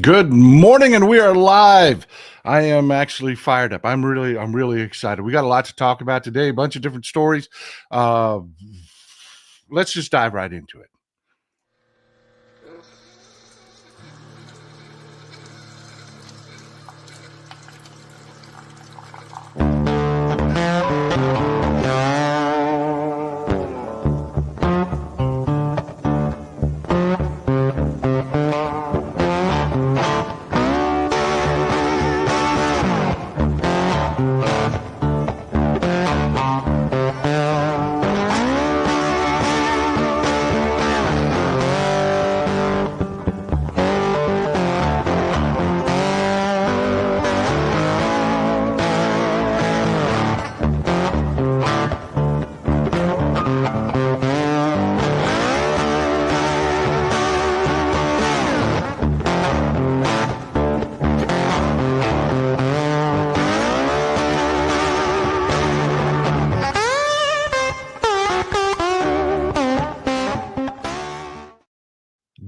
Good morning, and we are live. I am actually fired up. I'm really excited. We got a lot to talk about today, a bunch of different stories. Uh, let's just dive right into it.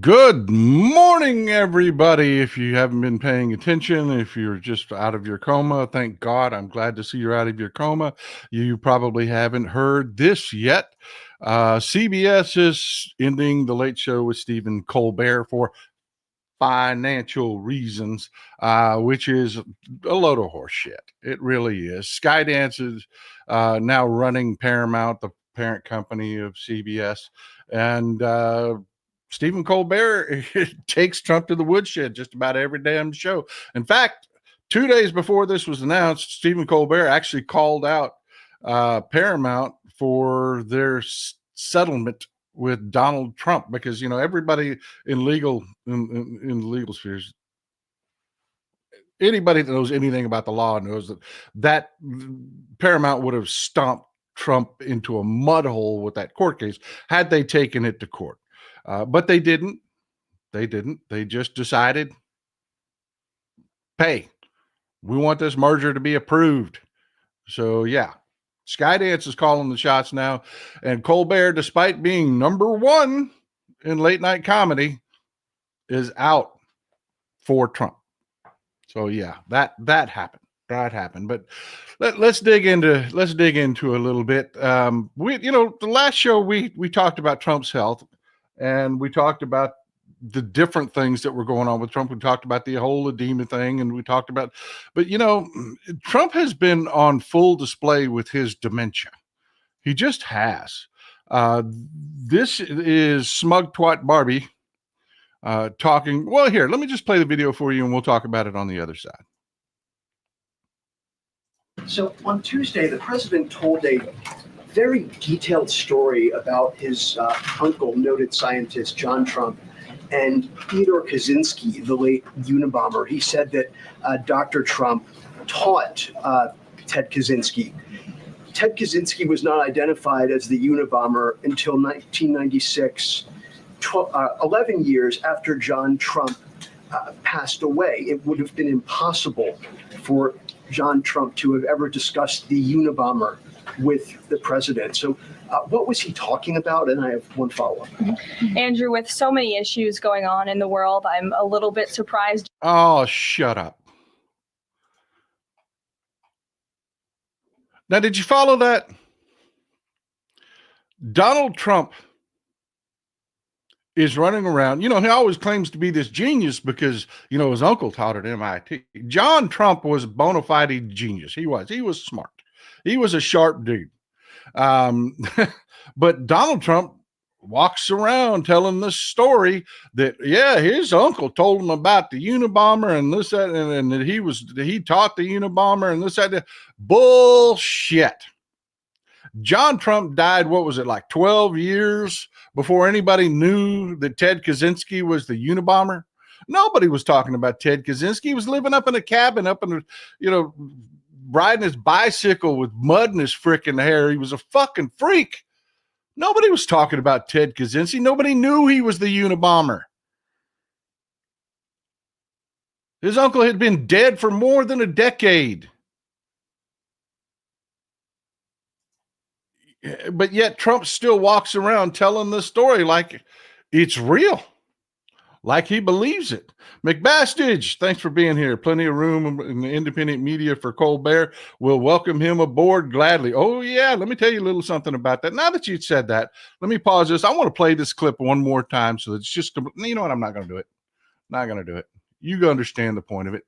Good morning, everybody. If you haven't been paying attention, if you're just out of your coma, thank God. I'm glad to see you're out of your coma. You probably haven't heard this yet. CBS is ending the Late Show with Stephen Colbert for financial reasons, which is a load of horse shit. It really is. Skydance is now running Paramount, the parent company of CBS, and Stephen Colbert takes Trump to the woodshed just about every damn show. In fact, 2 days before this was announced, Stephen Colbert actually called out Paramount for their settlement with Donald Trump, because everybody in the legal spheres, anybody that knows anything about the law knows that Paramount would have stomped Trump into a mud hole with that court case had they taken it to court. But they didn't. They just decided, hey, we want this merger to be approved. So yeah, Skydance is calling the shots now. And Colbert, despite being number one in late night comedy, is out for Trump. So yeah, that happened. That happened. But let's dig into a little bit. The last show we talked about Trump's health, and we talked about the different things that were going on with Trump. We talked about the whole edema thing, and we talked about, but Trump has been on full display with his dementia. He just has. This is Smug Twat Barbie talking. Well, here, let me just play the video for you, and we'll talk about it on the other side. So on Tuesday, the president told a very detailed story about his uncle, noted scientist John Trump, and Theodore Kaczynski, the late Unabomber. He said that Dr. Trump taught Ted Kaczynski. Ted Kaczynski was not identified as the Unabomber until 1996, 11 years after John Trump passed away. It would have been impossible for John Trump to have ever discussed the Unabomber with the president. So what was he talking about? And I have one follow-up. Andrew, with so many issues going on in the world, I'm a little bit surprised. Oh, shut up. Now, did you follow that? Donald Trump is running around. He always claims to be this genius because, his uncle taught at MIT. John Trump was a bona fide genius. He was smart. He was a sharp dude. But Donald Trump walks around telling this story that, his uncle told him about the Unabomber and this, that, and that he taught the Unabomber and this, that. Bullshit. John Trump died, what was it, like 12 years before anybody knew that Ted Kaczynski was the Unabomber? Nobody was talking about Ted Kaczynski. He was living up in a cabin, riding his bicycle with mud in his freaking hair. He was a fucking freak. Nobody was talking about Ted Kaczynski. Nobody knew he was the Unabomber. His uncle had been dead for more than a decade. But yet Trump still walks around telling this story like it's real. like he believes it. McBastage, thanks for being here. Plenty of room in the independent media for Colbert. We'll welcome him aboard gladly. Oh, yeah. Let me tell you a little something about that. Now that you said that, let me pause this. I want to play this clip one more time so that it's just, you know what? I'm not going to do it. Not going to do it. You understand the point of it.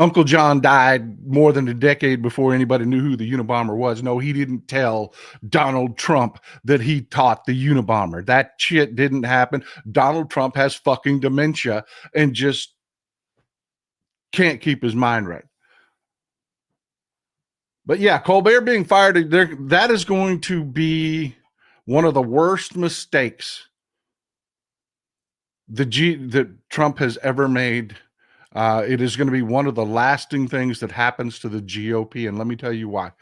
Uncle John died more than a decade before anybody knew who the Unabomber was. No, he didn't tell Donald Trump that he taught the Unabomber. That shit didn't happen. Donald Trump has fucking dementia and just can't keep his mind right. But yeah, Colbert being fired, that is going to be one of the worst mistakes that Trump has ever made. It is going to be one of the lasting things that happens to the GOP. And let me tell you why.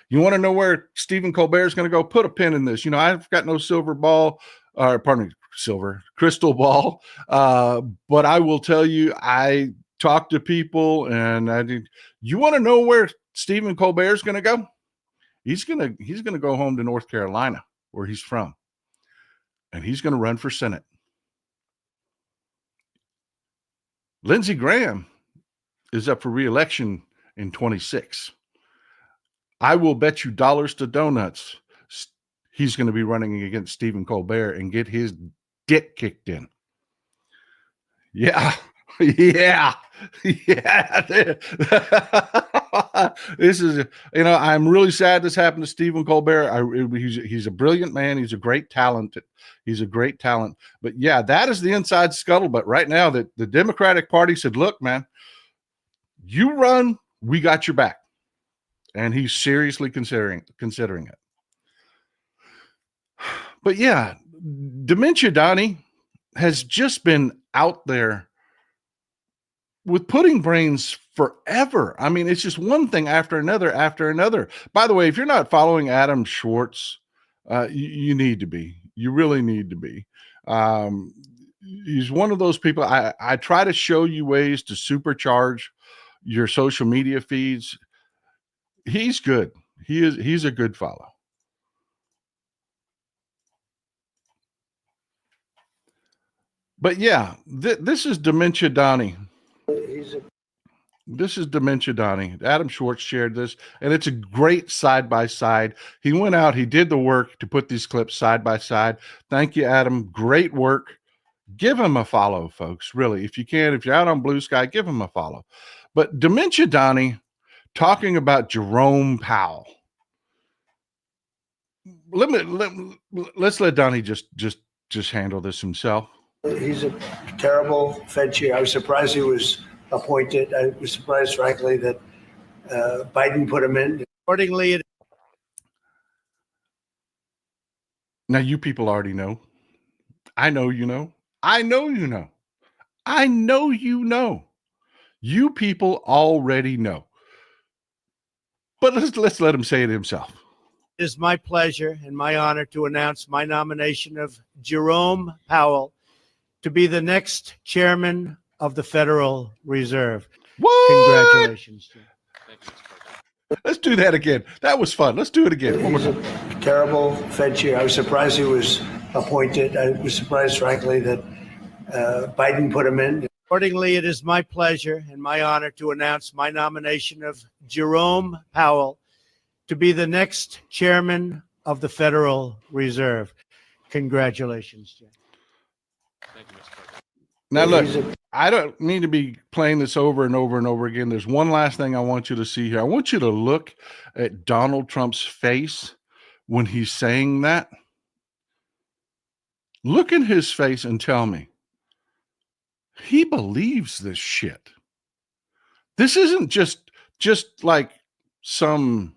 You want to know where Stephen Colbert is going to go? Put a pin in this. You know, I've got no crystal ball. But I will tell you, I talk to people and you want to know where Stephen Colbert is going to go? He's going to go home to North Carolina, where he's from. And he's going to run for Senate. Lindsey Graham is up for re-election in 26. I will bet you dollars to donuts he's going to be running against Stephen Colbert and get his dick kicked in. Yeah. Yeah. Yeah. This is, I'm really sad this happened to Stephen Colbert. He's a brilliant man. He's a great talent. But yeah, that is the inside scuttlebutt right now, that the Democratic Party said, look, man, you run, we got your back. And he's seriously considering it. But yeah, Dementia Donnie has just been out there with pudding brains forever. I mean, it's just one thing after another. By the way, if you're not following Adam Schwartz, you need to be. You really need to be. He's one of those people. I try to show you ways to supercharge your social media feeds. He's good. He's a good follow. But yeah, this is Dementia Donnie. This is Dementia Donnie. Adam Schwartz shared this, and it's a great side-by-side. He went out, he did the work to put these clips side by side. Thank you, Adam. Great work. Give him a follow, folks. Really, if you can, if you're out on Blue Sky, give him a follow. But Dementia Donnie talking about Jerome Powell. Let's let Donnie just handle this himself. He's a terrible Fed chair. I was surprised he was appointed. I was surprised, frankly, that Biden put him in. Accordingly, now you people already know. I know you know. I know you know. I know you know. You people already know. But let's let him say it himself. It is my pleasure and my honor to announce my nomination of Jerome Powell to be the next chairman of the Federal Reserve. What? Congratulations, Jim. Let's do that again. That was fun. Let's do it again. He's a terrible Fed chair. I was surprised he was appointed. I was surprised, frankly, that Biden put him in. Accordingly, it is my pleasure and my honor to announce my nomination of Jerome Powell to be the next chairman of the Federal Reserve. Congratulations, Jim. Now, look, I don't need to be playing this over and over and over again. There's one last thing I want you to see here. I want you to look at Donald Trump's face when he's saying that. Look at his face and tell me, he believes this shit. This isn't just like some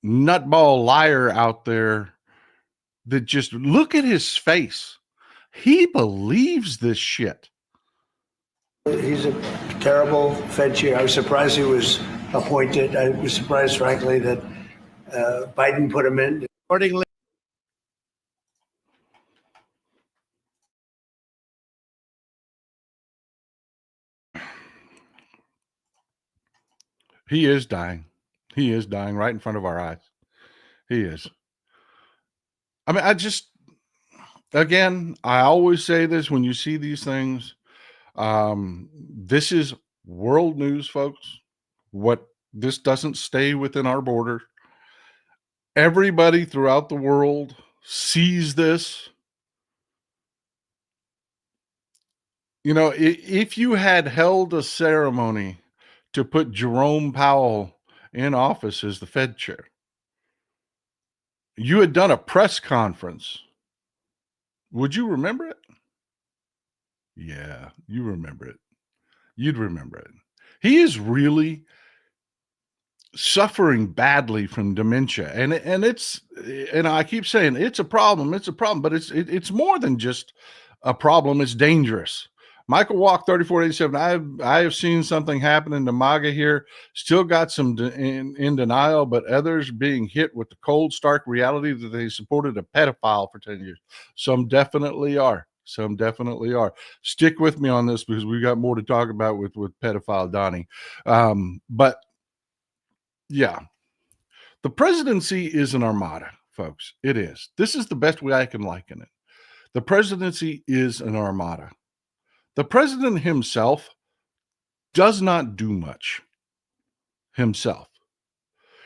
nutball liar out there that just look at his face. He believes this shit. He's a terrible Fed chair. I was surprised he was appointed. I was surprised, frankly, that Biden put him in. Accordingly, he is dying. He is dying right in front of our eyes. He is. I mean, again, I always say this when you see these things. This is world news, folks. This doesn't stay within our border. Everybody throughout the world sees this. You know, if you had held a ceremony to put Jerome Powell in office as the Fed chair, you had done a press conference. Would you remember it? Yeah, you remember it. You'd remember it. He is really suffering badly from dementia, and I keep saying it's a problem, but it's more than just a problem. It's dangerous. Michael Walk 3487. I have seen something happening to MAGA here. Still got some in denial, but others being hit with the cold, stark reality that they supported a pedophile for 10 years. Some definitely are. Some definitely are. Stick with me on this because we got more to talk about with pedophile Donnie. But yeah, the presidency is an armada, folks. It is. This is the best way I can liken it. The presidency is an armada. The president himself does not do much himself.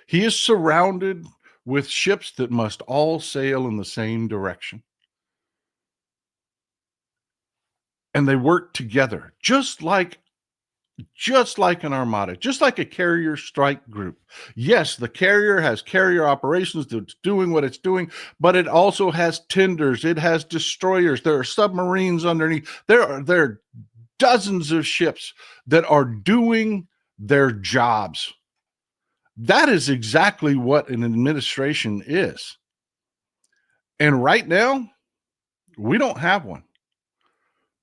He is surrounded with ships that must all sail in the same direction. And they work together, just like an armada, just like a carrier strike group. Yes, the carrier has carrier operations that's doing what it's doing, but it also has tenders. It has destroyers. There are submarines underneath. There are dozens of ships that are doing their jobs. That is exactly what an administration is. And right now, we don't have one.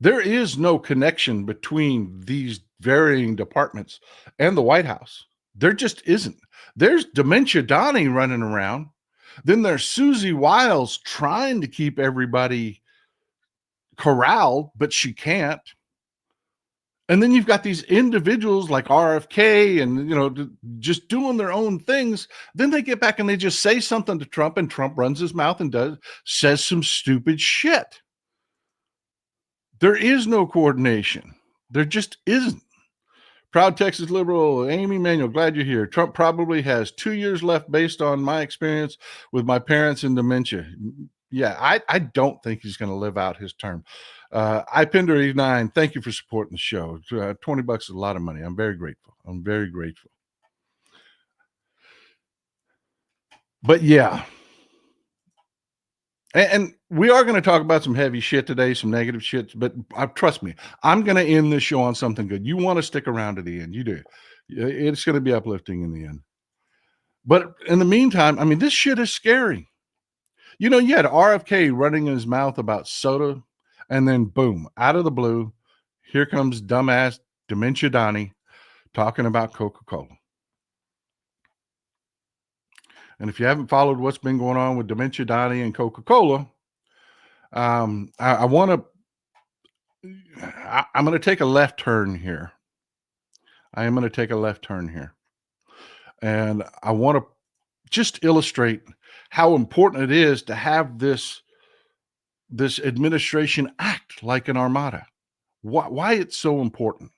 There is no connection between these varying departments and the White House. There just isn't. There's Dementia Donnie running around. Then there's Susie Wiles trying to keep everybody corralled, but she can't. And then you've got these individuals like RFK and, just doing their own things. Then they get back and they just say something to Trump, and Trump runs his mouth and says some stupid shit. There is no coordination. There just isn't. Proud Texas liberal Amy Manuel, glad you're here. Trump probably has 2 years left based on my experience with my parents and dementia. Yeah, I don't think he's going to live out his term. iPender89, thank you for supporting the show. $20 is a lot of money. I'm very grateful. But yeah. And we are going to talk about some heavy shit today, some negative shit, but trust me, I'm going to end this show on something good. You want to stick around to the end. You do. It's going to be uplifting in the end. But in the meantime, I mean, this shit is scary. You had RFK running his mouth about soda, and then boom, out of the blue, here comes dumbass Dementia Donnie talking about Coca-Cola. And if you haven't followed what's been going on with Dementia Donnie and Coca-Cola, I'm going to take a left turn here. And I want to just illustrate how important it is to have this administration act like an armada. Why it's so important.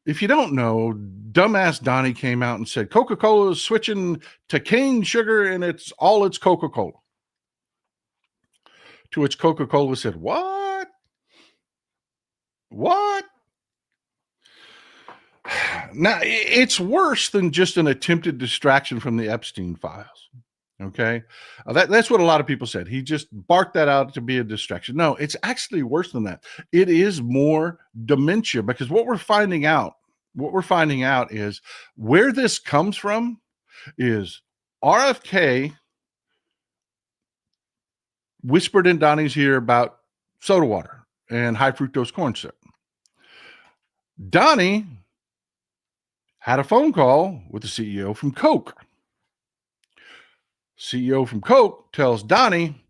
If you don't know, dumbass Donnie came out and said Coca-Cola is switching to cane sugar and it's Coca-Cola. To which Coca-Cola said, what? Now, it's worse than just an attempted distraction from the Epstein files. Okay? That's what a lot of people said. He just barked that out to be a distraction. No, it's actually worse than that. It is more dementia, because what we're finding out is where this comes from is RFK whispered in Donnie's ear about soda water and high fructose corn syrup. Donnie had a phone call with the CEO from Coke. CEO from Coke tells Donnie,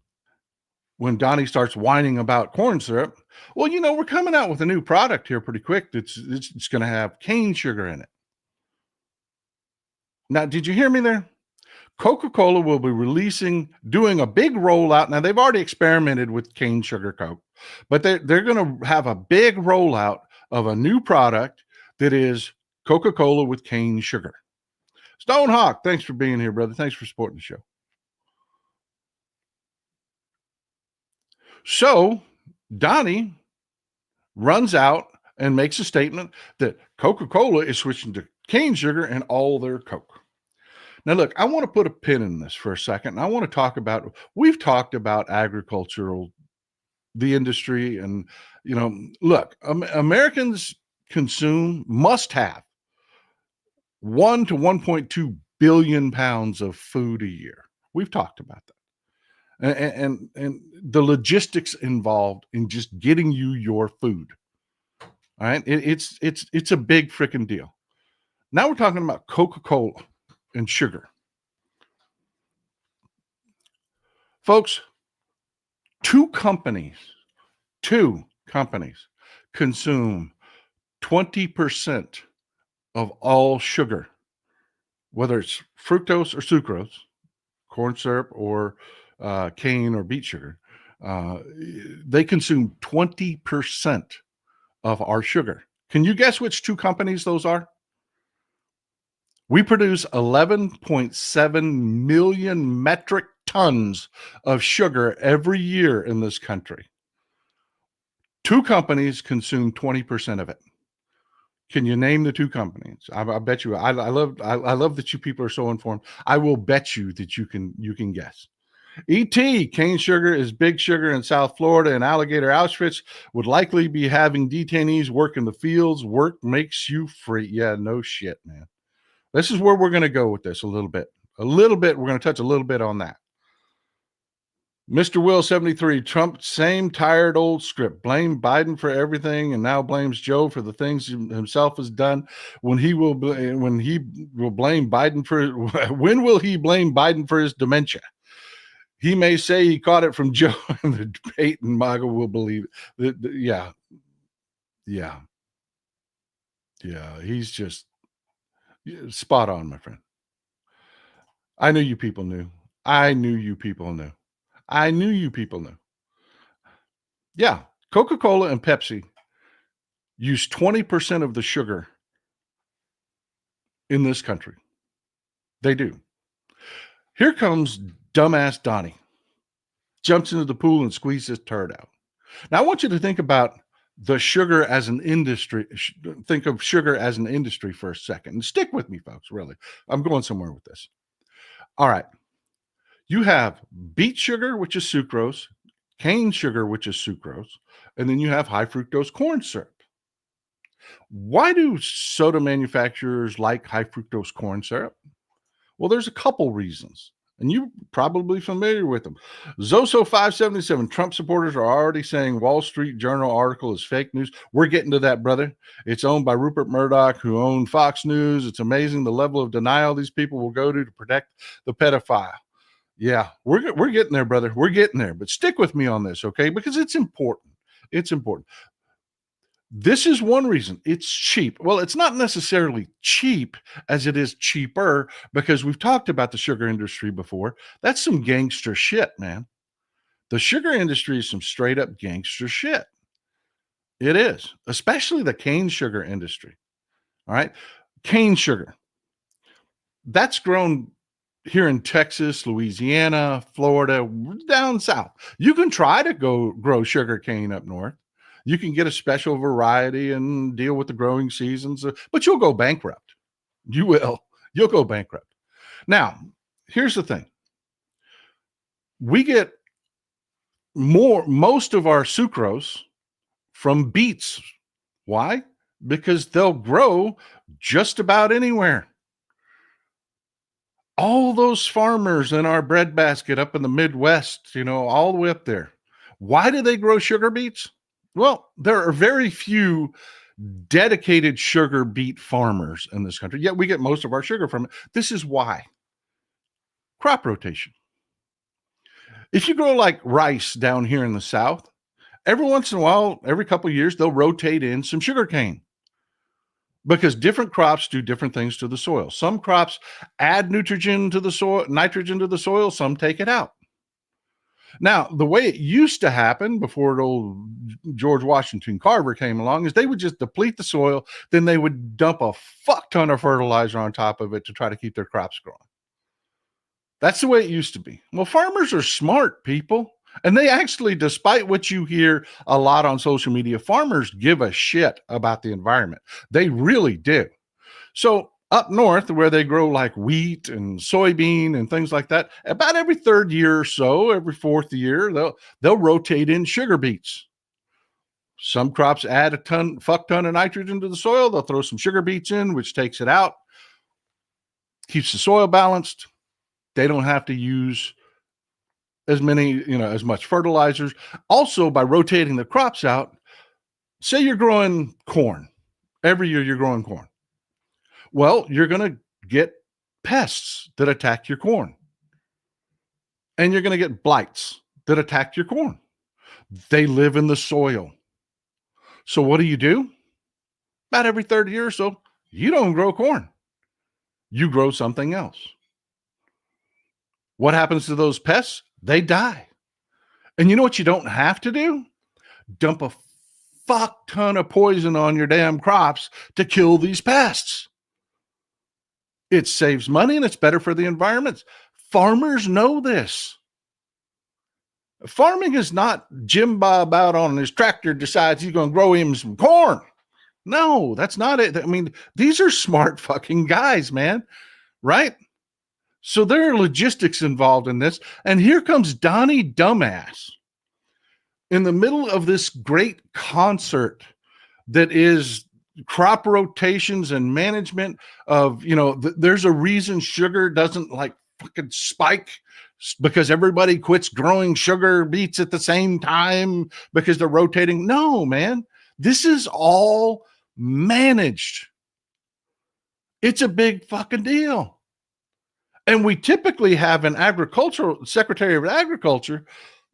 when Donnie starts whining about corn syrup, well, we're coming out with a new product here pretty quick. It's going to have cane sugar in it. Now, did you hear me there? Coca-Cola will be doing a big rollout. Now, they've already experimented with cane sugar Coke, but they're going to have a big rollout of a new product that is Coca-Cola with cane sugar. Stonehawk, thanks for being here, brother. Thanks for supporting the show. So Donnie runs out and makes a statement that Coca-Cola is switching to cane sugar in all their Coke. Now, look, I want to put a pin in this for a second. And I want to talk about, we've talked about agricultural, the industry, and, look, Americans must have 1 to 1.2 billion pounds of food a year. We've talked about that. And the logistics involved in just getting you your food. All right. It's a big freaking deal. Now we're talking about Coca-Cola and sugar. Folks, two companies consume 20% of all sugar, whether it's fructose or sucrose, corn syrup or cane or beet sugar. They consume 20% of our sugar. Can you guess which two companies those are? We produce 11.7 million metric tons of sugar every year in this country. Two companies consume 20% of it. Can you name the two companies? I bet you. I love that you people are so informed. I will bet you that you can guess. ET, cane sugar is big sugar in South Florida, and Alligator Auschwitz would likely be having detainees work in the fields. Work makes you free. Yeah, no shit, man. This is where we're going to go with this a little bit. We're going to touch a little bit on that. Mr. Will 73, Trump, same tired old script. Blame Biden for everything and now blames Joe for the things himself has done. When will he blame Biden for his dementia? He may say he caught it from Joe in the debate, and MAGA will believe it. Yeah. He's just spot on, my friend. I knew you people knew. Yeah, Coca-Cola and Pepsi use 20% of the sugar in this country. They do. Here comes dumbass Donnie. Jumps into the pool and squeezes his turd out. Now, I want you to think about the sugar as an industry. Think of sugar as an industry for a second. And stick with me, folks, really. I'm going somewhere with this. All right. You have beet sugar, which is sucrose, cane sugar, which is sucrose, and then you have high fructose corn syrup. Why do soda manufacturers like high fructose corn syrup? Well, there's a couple reasons, and you're probably familiar with them. Zoso 577, Trump supporters are already saying Wall Street Journal article is fake news. We're getting to that, brother. It's owned by Rupert Murdoch, who owned Fox News. It's amazing the level of denial these people will go to protect the pedophile. Yeah, we're getting there, brother. We're getting there. But stick with me on this, okay? Because it's important. It's important. This is one reason. It's cheap. Well, it's not necessarily cheap as it is cheaper, because we've talked about the sugar industry before. That's some gangster shit, man. The sugar industry is some straight up gangster shit. It is, especially the cane sugar industry. All right. Cane sugar. That's grown here in Texas, Louisiana, Florida, down south. You can try to go grow sugar cane up north. You can get a special variety and deal with the growing seasons, but you'll go bankrupt. You will. You'll go bankrupt. Now, here's the thing. We get most of our sucrose from beets. Why? Because they'll grow just about anywhere. All those farmers in our breadbasket up in the Midwest, all the way up there. Why do they grow sugar beets? Well, there are very few dedicated sugar beet farmers in this country, yet we get most of our sugar from it. This is why. Crop rotation. If you grow like rice down here in the South, every once in a while, every couple of years, they'll rotate in some sugar cane. because different crops do different things to the soil. Some crops add nitrogen to the soil, some take it out. Now, the way it used to happen before old George Washington Carver came along is they would just deplete the soil, then they would dump a fuck ton of fertilizer on top of it to try to keep their crops growing. That's the way it used to be. Well, farmers are smart people. And they actually, despite what you hear a lot on social media, farmers give a shit about the environment. They really do. So up north, where they grow like wheat and soybean and things like that, about every third year or so, every fourth year, they'll rotate in sugar beets. Some crops add a fuck ton of nitrogen to the soil. They'll throw some sugar beets in, which takes it out, keeps the soil balanced. They don't have to use as much fertilizers. Also, by rotating the crops out, say you're growing corn. Every year you're growing corn. Well, you're going to get pests that attack your corn. And you're going to get blights that attack your corn. They live in the soil. So what do? About every third year or so, you don't grow corn. You grow something else. What happens to those pests? They die. And you know what you don't have to do? Dump a fuck ton of poison on your damn crops to kill these pests. It saves money and it's better for the environment. Farmers know this. Farming is not Jim Bob out on his tractor decides he's going to grow him some corn. No, that's not it. I mean, these are smart fucking guys, man. Right? So there are logistics involved in this. And here comes Donnie Dumbass in the middle of this great concert that is crop rotations and management of, there's a reason sugar doesn't like fucking spike because everybody quits growing sugar beets at the same time because they're rotating. No, man, this is all managed. It's a big fucking deal. And we typically have an secretary of agriculture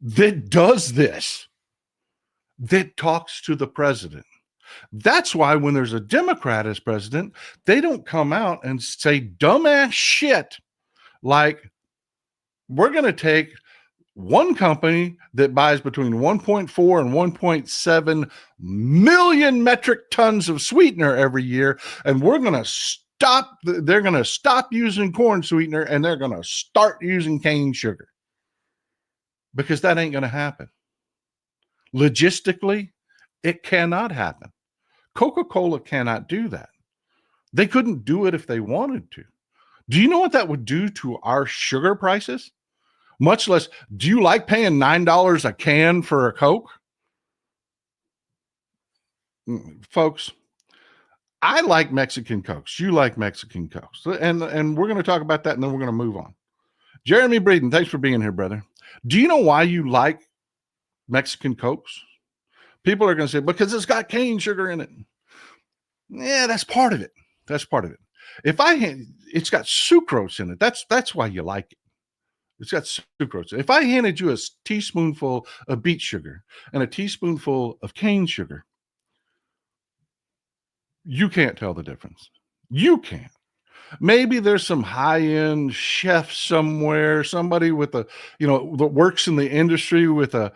that does this, that talks to the president. That's why when there's a Democrat as president, they don't come out and say dumbass shit like, we're going to take one company that buys between 1.4 and 1.7 million metric tons of sweetener every year, and they're going to stop using corn sweetener and they're going to start using cane sugar, because that ain't going to happen. Logistically, it cannot happen. Coca-Cola cannot do that. They couldn't do it if they wanted to. Do you know what that would do to our sugar prices? Much less, do you like paying $9 a can for a Coke? Folks, I like Mexican Cokes. You like Mexican Cokes. And we're going to talk about that, and then we're going to move on. Jeremy Breeden, thanks for being here, brother. Do you know why you like Mexican Cokes? People are going to say, because it's got cane sugar in it. Yeah, that's part of it. That's part of it. It's got sucrose in it. That's why you like it. It's got sucrose. If I handed you a teaspoonful of beet sugar and a teaspoonful of cane sugar, you can't tell the difference. You can't. Maybe there's some high-end chef somewhere, somebody with that works in the industry with a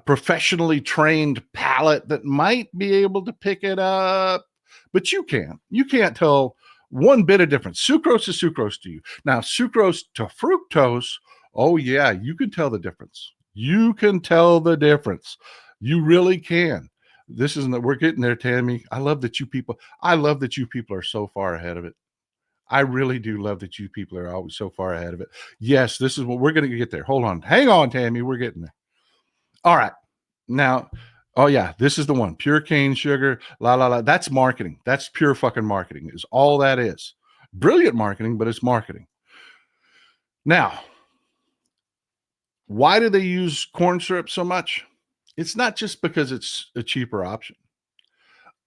professionally trained palate that might be able to pick it up, but you can't. You can't tell one bit of difference. Sucrose is sucrose to you. Now, sucrose to fructose, oh yeah, you can tell the difference. You can tell the difference. You really can. We're getting there, Tammy. I love that you people are so far ahead of it. I really do love that you people are always so far ahead of it. Yes, this is what we're going to get there. Hold on. Hang on, Tammy. We're getting there. All right. Now, oh yeah, this is the one. Pure cane sugar. La, la, la. That's marketing. That's pure fucking marketing is all that is. Brilliant marketing, but it's marketing. Now, why do they use corn syrup so much? It's not just because it's a cheaper option.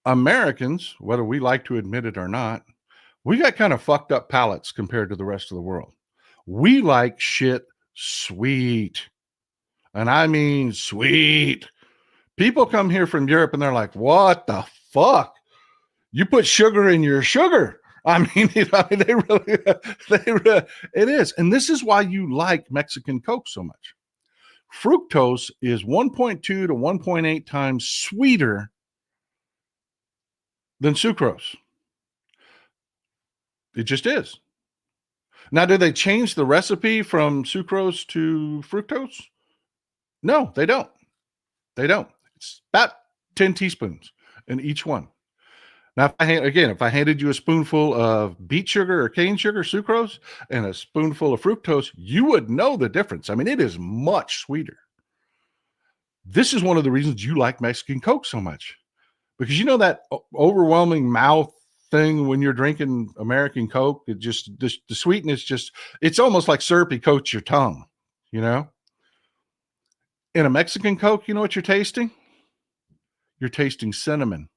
Americans, whether we like to admit it or not, we got kind of fucked up palates compared to the rest of the world. We like shit sweet. And I mean sweet. People come here from Europe and they're like, what the fuck? You put sugar in your sugar. I mean, it is. And this is why you like Mexican Coke so much. Fructose is 1.2 to 1.8 times sweeter than sucrose. It just is. Now, did they change the recipe from sucrose to fructose? No, they don't. They don't. It's about 10 teaspoons in each one. Now, if I handed you a spoonful of beet sugar or cane sugar, sucrose, and a spoonful of fructose, you would know the difference. I mean, it is much sweeter. This is one of the reasons you like Mexican Coke so much, because you know that overwhelming mouth thing when you're drinking American Coke, it just the sweetness it's almost like syrupy coats your tongue, you know? In a Mexican Coke, you know what you're tasting? You're tasting cinnamon.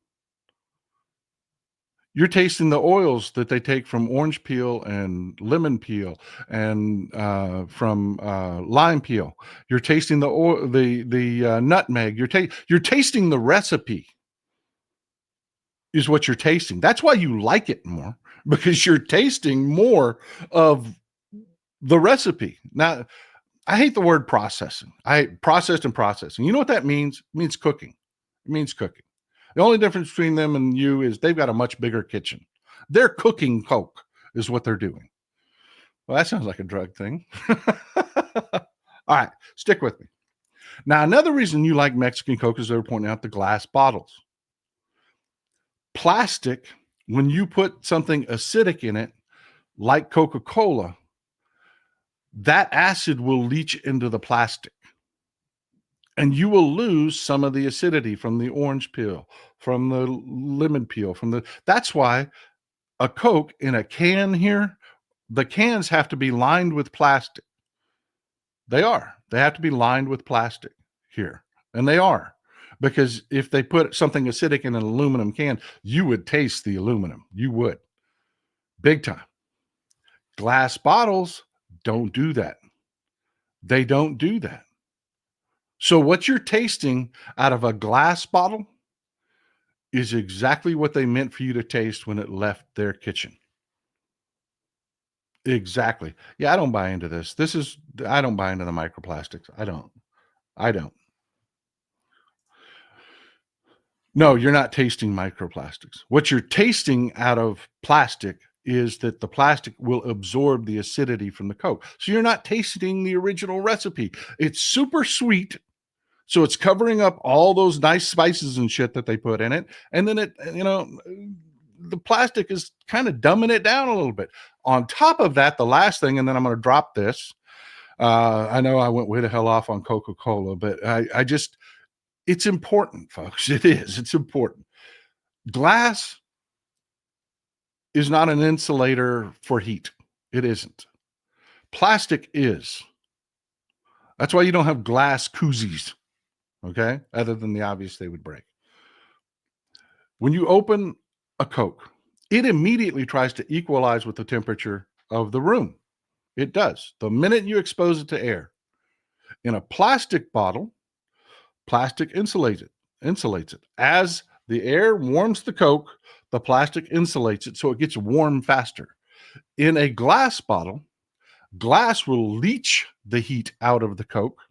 You're tasting the oils that they take from orange peel and lemon peel and from lime peel. You're tasting the oil, the nutmeg. You're tasting the recipe. Is what you're tasting. That's why you like it more, because you're tasting more of the recipe. Now, I hate the word processing. Processed and processing. You know what that means? It means cooking. It means cooking. The only difference between them and you is they've got a much bigger kitchen. They're cooking Coke is what they're doing. Well, that sounds like a drug thing. All right, stick with me. Now, another reason you like Mexican Coke is they're pointing out the glass bottles. Plastic, when you put something acidic in it, like Coca-Cola, that acid will leach into the plastic. And you will lose some of the acidity from the orange peel, from the lemon peel, that's why a Coke in a can here, the cans have to be lined with plastic. They have to be lined with plastic here. And they are. Because if they put something acidic in an aluminum can, you would taste the aluminum. You would. Big time. Glass bottles don't do that. They don't do that. So what you're tasting out of a glass bottle is exactly what they meant for you to taste when it left their kitchen. Exactly. Yeah, I don't buy into this. I don't buy into the microplastics. I don't. No, you're not tasting microplastics. What you're tasting out of plastic is that the plastic will absorb the acidity from the Coke. So you're not tasting the original recipe. It's super sweet. So it's covering up all those nice spices and shit that they put in it. And then the plastic is kind of dumbing it down a little bit. On top of that, the last thing, and then I'm going to drop this. I know I went way the hell off on Coca-Cola, but it's important, folks. It is. It's important. Glass is not an insulator for heat. It isn't. Plastic is. That's why you don't have glass koozies, okay? Other than the obvious they would break. When you open a Coke, it immediately tries to equalize with the temperature of the room. It does. The minute you expose it to air. In a plastic bottle, plastic insulates it. As the air warms the Coke, the plastic insulates it so it gets warm faster. In a glass bottle, glass will leach the heat out of the Coke,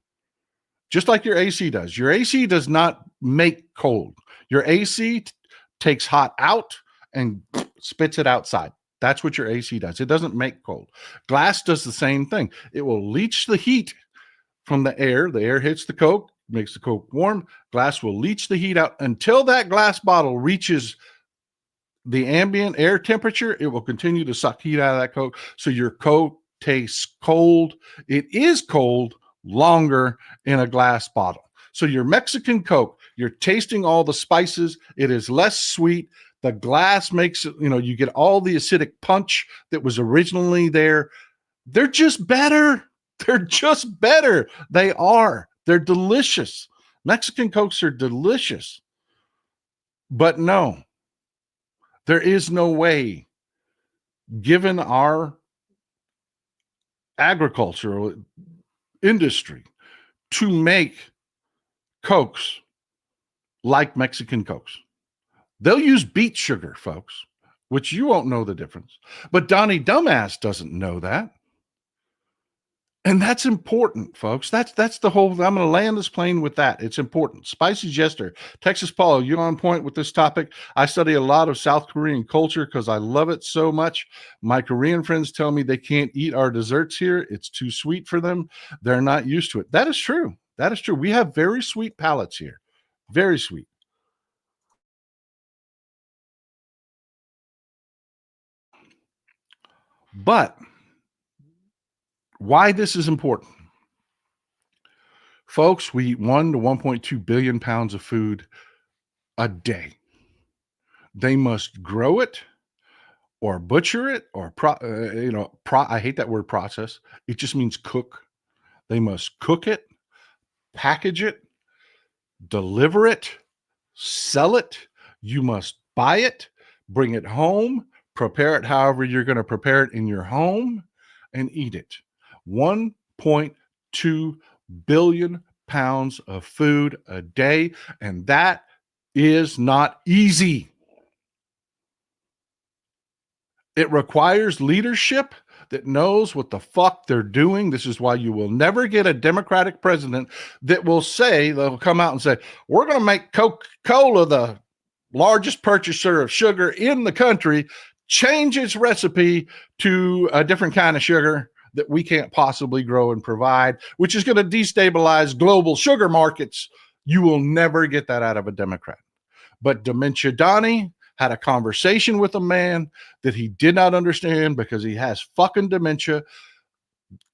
just like your AC does. Your AC does not make cold. Your AC takes hot out and spits it outside. That's what your AC does. It doesn't make cold. Glass does the same thing. It will leach the heat from the air. The air hits the Coke, makes the Coke warm. Glass will leach the heat out until that glass bottle reaches the ambient air temperature. It will continue to suck heat out of that Coke. So your Coke tastes cold. It is cold longer in a glass bottle. So your Mexican Coke, you're tasting all the spices. It is less sweet. The glass makes it, you get all the acidic punch that was originally there. They're just better. They're just better. They are. They're delicious. Mexican Cokes are delicious. But no, there is no way, given our agricultural industry, to make Cokes like Mexican Cokes. They'll use beet sugar, folks, which you won't know the difference. But Donnie Dumbass doesn't know that. And that's important, folks. That's the whole. I'm going to land this plane with that. It's important. Spicy Jester, Texas Paul, you on point with this topic. I study a lot of South Korean culture because I love it so much. My Korean friends tell me they can't eat our desserts here. It's too sweet for them. They're not used to it. That is true. That is true. We have very sweet palates here. Very sweet. But why this is important. Folks, we eat 1 to 1.2 billion pounds of food a day. They must grow it or butcher it or, I hate that word process. It just means cook. They must cook it, package it, deliver it, sell it. You must buy it, bring it home, prepare it however you're going to prepare it in your home, and eat it. 1.2 billion pounds of food a day, and that is not easy. It requires leadership that knows what the fuck they're doing. This is why you will never get a Democratic president that will say, they'll come out and say, we're going to make Coca-Cola the largest purchaser of sugar in the country, change its recipe to a different kind of sugar that we can't possibly grow and provide, which is going to destabilize global sugar markets. You will never get that out of a Democrat. But Dementia Donnie had a conversation with a man that he did not understand because he has fucking dementia.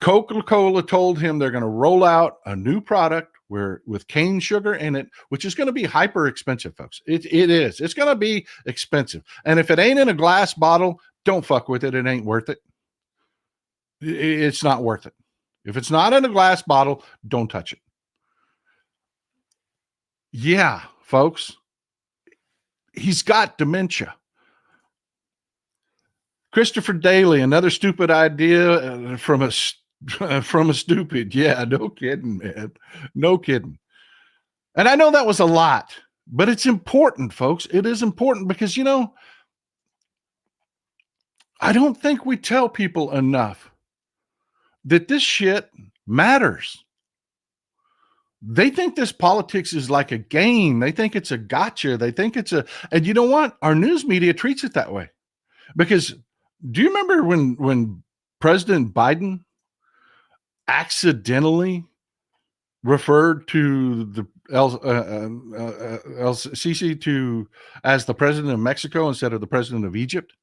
Coca-Cola told him they're going to roll out a new product with cane sugar in it, which is going to be hyper expensive, folks. It is. It's going to be expensive. And if it ain't in a glass bottle, don't fuck with it. It ain't worth it. It's not worth it. If it's not in a glass bottle, don't touch it. Yeah, folks. He's got dementia. Christopher Daly, another stupid idea from a stupid. Yeah, no kidding, man. No kidding. And I know that was a lot, but it's important, folks. It is important because, I don't think we tell people enough that this shit matters. They think this politics is like a game. They think it's a gotcha. They think and you know what? Our news media treats it that way. Because do you remember when President Biden accidentally referred to the El-Sisi as the president of Mexico instead of the president of Egypt?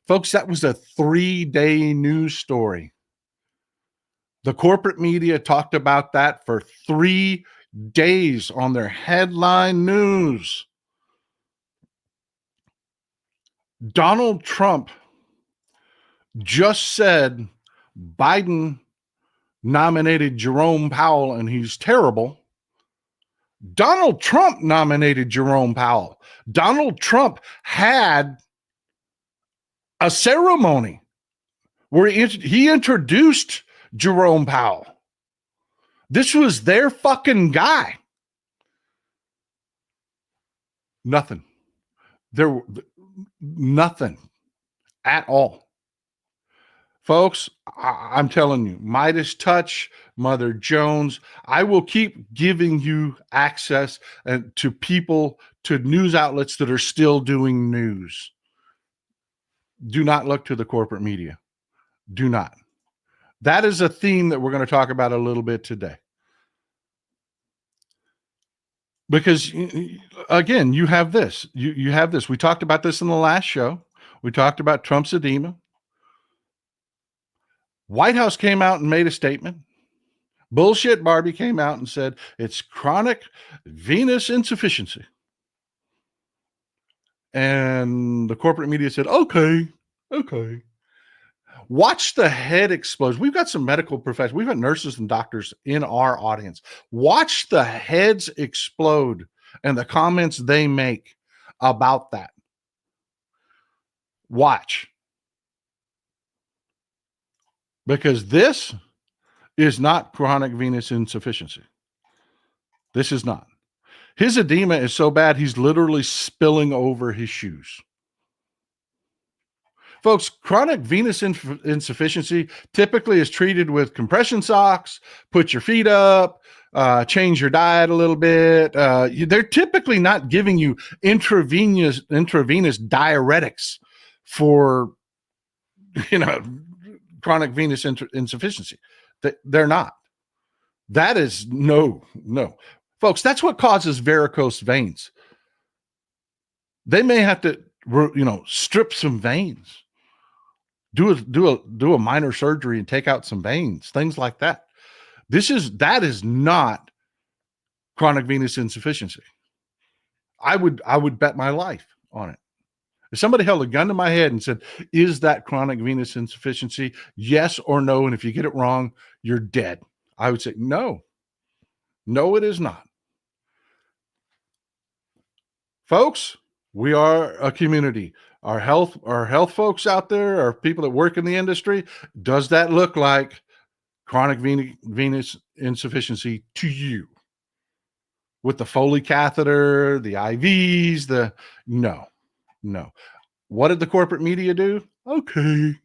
Folks, that was a 3-day news story. The corporate media talked about that for 3 days on their headline news. Donald Trump just said Biden nominated Jerome Powell and he's terrible. Donald Trump nominated Jerome Powell. Donald Trump had a ceremony where he introduced Jerome Powell. This was their fucking guy. Nothing. Nothing at all. Folks, I'm telling you, Midas Touch, Mother Jones, I will keep giving you access to people, to news outlets that are still doing news. Do not look to the corporate media. Do not. That is a theme that we're going to talk about a little bit today. Because, again, you have this. You have this. We talked about this in the last show. We talked about Trump's edema. White House came out and made a statement. Bullshit Barbie came out and said it's chronic venous insufficiency. And the corporate media said, okay. Watch the head explode. We've got some medical professionals. We've got nurses and doctors in our audience. Watch the heads explode and the comments they make about that. Watch. Because this is not chronic venous insufficiency. This is not. His edema is so bad, he's literally spilling over his shoes. Folks, chronic venous insufficiency typically is treated with compression socks, put your feet up, change your diet a little bit. They're typically not giving you intravenous diuretics for, chronic venous insufficiency. They're not. That is no. Folks, that's what causes varicose veins. They may have to, strip some veins. Do a minor surgery and take out some veins, things like that. That is not chronic venous insufficiency. I would bet my life on it. If somebody held a gun to my head and said, "Is that chronic venous insufficiency? Yes or no? And if you get it wrong, you're dead." I would say, no, it is not. Folks, we are a community. Our health folks out there, our people that work in the industry, does that look like chronic venous insufficiency to you? With the Foley catheter, the IVs, no. What did the corporate media do? Okay.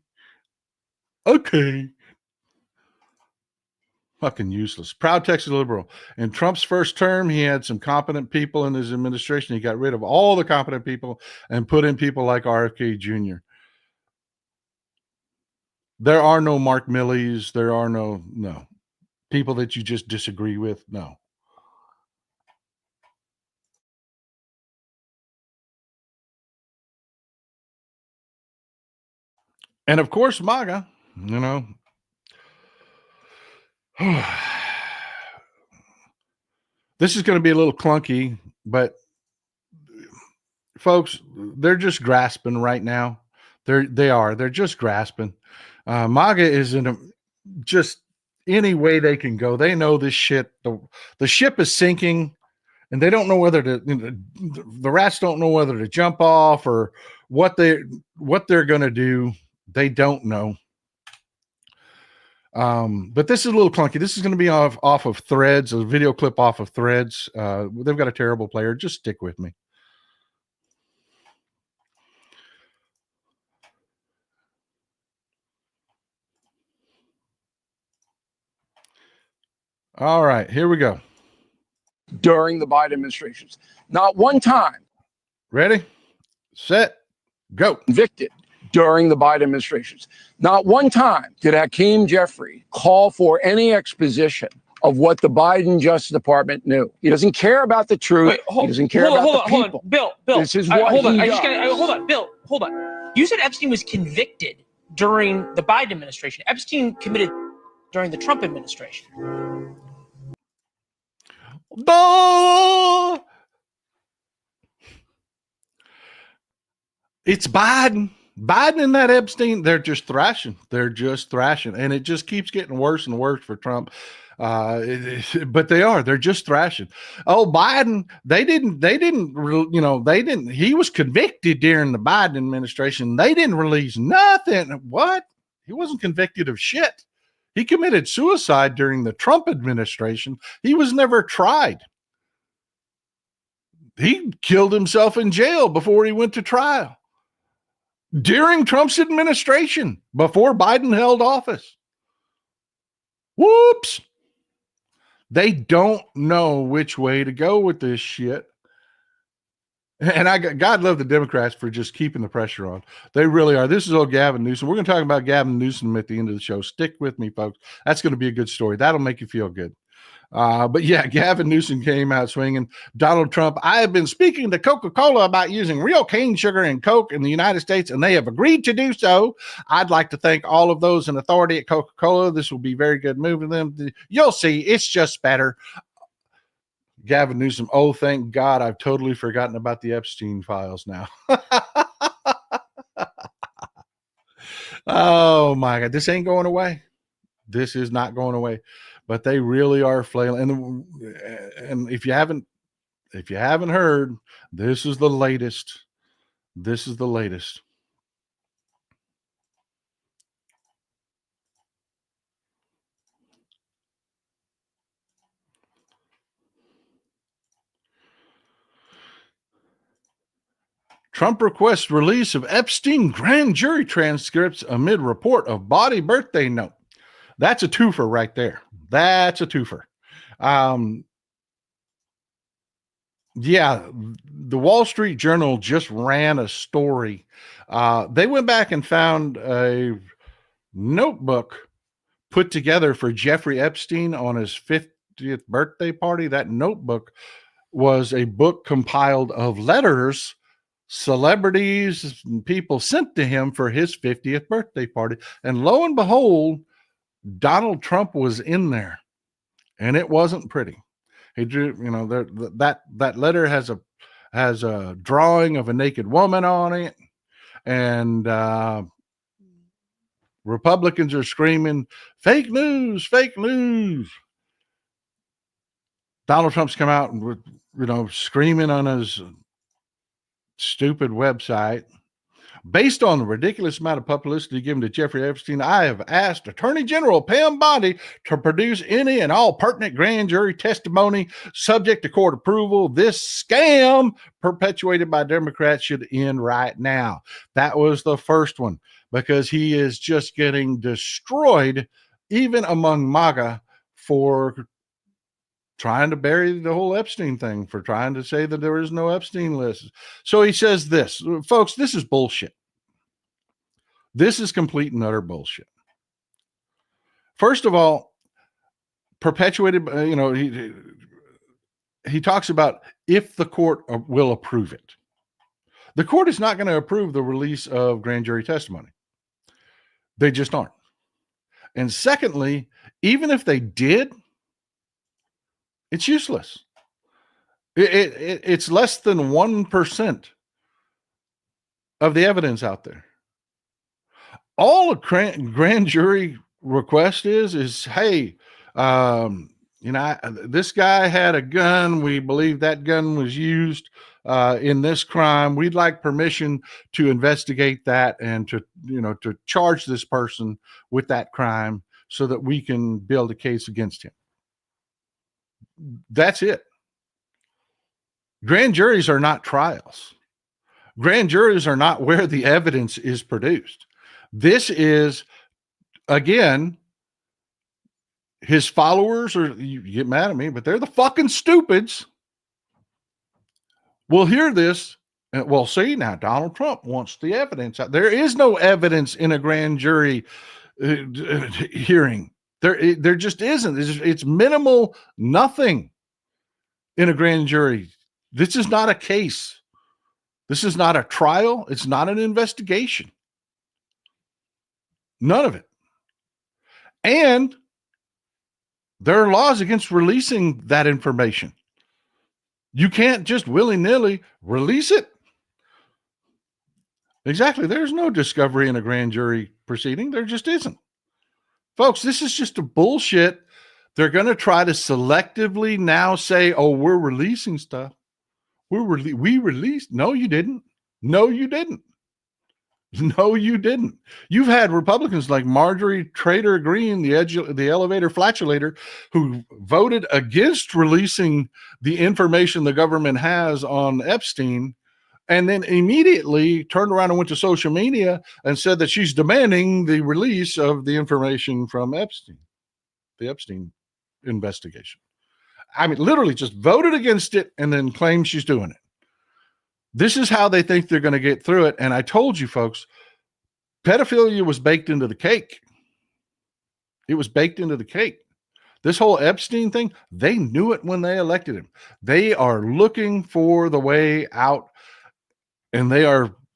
Fucking useless. Proud Texas liberal. In Trump's first term, he had some competent people in his administration. He got rid of all the competent people and put in people like RFK Jr. There are no Mark Millies. There are no people that you just disagree with. No. And of course, MAGA, this is going to be a little clunky, but folks, they're just grasping right now. They're just grasping. MAGA is in just any way they can go. They know this shit. The ship is sinking, and they don't know whether to. The rats don't know whether to jump off or what they're going to do. They don't know. But this is a little clunky. This is going to be off of Threads, a video clip off of Threads. They've got a terrible player. Just stick with me. All right, here we go. During the Biden administrations, not one time. Ready, set, go. Convicted during the Biden administrations. Not one time did Hakeem Jeffrey call for any exposition of what the Biden Justice Department knew. He doesn't care about the truth. Wait, he doesn't care about the people. Hold on. Bill. This is what hold on. he I just does. gotta, hold on, Bill. Hold on. You said Epstein was convicted during the Biden administration. Epstein committed during the Trump administration. It's Biden. Biden and that Epstein, they're just thrashing. And it just keeps getting worse and worse for Trump. But they're just thrashing. Oh, Biden, he was convicted during the Biden administration. They didn't release nothing. What? He wasn't convicted of shit. He committed suicide during the Trump administration. He was never tried. He killed himself in jail before he went to trial. During Trump's administration, before Biden held office. Whoops. They don't know which way to go with this shit. And God love the Democrats for just keeping the pressure on. They really are. This is old Gavin Newsom. We're going to talk about Gavin Newsom at the end of the show. Stick with me, folks. That's going to be a good story. That'll make you feel good. But yeah, Gavin Newsom came out swinging. Donald Trump, I have been speaking to Coca-Cola about using real cane sugar and Coke in the United States, and they have agreed to do so. I'd like to thank all of those in authority at Coca-Cola. This will be a very good move for them. You'll see. It's just better. Gavin Newsom, oh, thank God, I've totally forgotten about the Epstein files now. Oh, my God. This ain't going away. This is not going away. But they really are flailing. And if you haven't heard, this is the latest. This is the latest. Trump requests release of Epstein grand jury transcripts amid report of body birthday note. That's a twofer right there. That's a twofer. Yeah, the Wall Street Journal just ran a story. They went back and found a notebook put together for Jeffrey Epstein on his 50th birthday party. That notebook was a book compiled of letters celebrities and people sent to him for his 50th birthday party. And lo and behold, Donald Trump was in there, and it wasn't pretty. He drew, that letter has a drawing of a naked woman on it, and Republicans are screaming, "Fake news, fake news." Donald Trump's come out and screaming on his stupid website. Based on the ridiculous amount of publicity given to Jeffrey Epstein, I have asked Attorney General Pam Bondi to produce any and all pertinent grand jury testimony subject to court approval. This scam perpetuated by Democrats should end right now. That was the first one, because he is just getting destroyed, even among MAGA, for trying to bury the whole Epstein thing, for trying to say that there is no Epstein list. So he says this, folks, this is bullshit. This is complete and utter bullshit. First of all, perpetuated, he talks about if the court will approve it. The court is not going to approve the release of grand jury testimony. They just aren't. And secondly, even if they did, it's useless. It's less than 1% of the evidence out there. All a grand jury request is, hey, this guy had a gun. We believe that gun was used in this crime. We'd like permission to investigate that and to charge this person with that crime so that we can build a case against him. That's it. Grand juries are not trials. Grand juries are not where the evidence is produced. This is, again, his followers, or you get mad at me, but they're the fucking stupids. We'll hear this. And well, see, now Donald Trump wants the evidence out. There is no evidence in a grand jury hearing. There just isn't. It's minimal, nothing in a grand jury. This is not a case. This is not a trial. It's not an investigation. None of it. And there are laws against releasing that information. You can't just willy-nilly release it. Exactly. There's no discovery in a grand jury proceeding. There just isn't. Folks, this is just a bullshit. They're going to try to selectively now say, oh, we're releasing stuff. We released. No, you didn't. No, you didn't. No, you didn't. You've had Republicans like Marjorie Taylor Greene, the elevator flatulator, who voted against releasing the information the government has on Epstein, and then immediately turned around and went to social media and said that she's demanding the release of the information from Epstein, the Epstein investigation. I mean, literally just voted against it and then claims she's doing it. This is how they think they're going to get through it. And I told you, folks, pedophilia was baked into the cake. It was baked into the cake. This whole Epstein thing, they knew it when they elected him. They are looking for the way out. And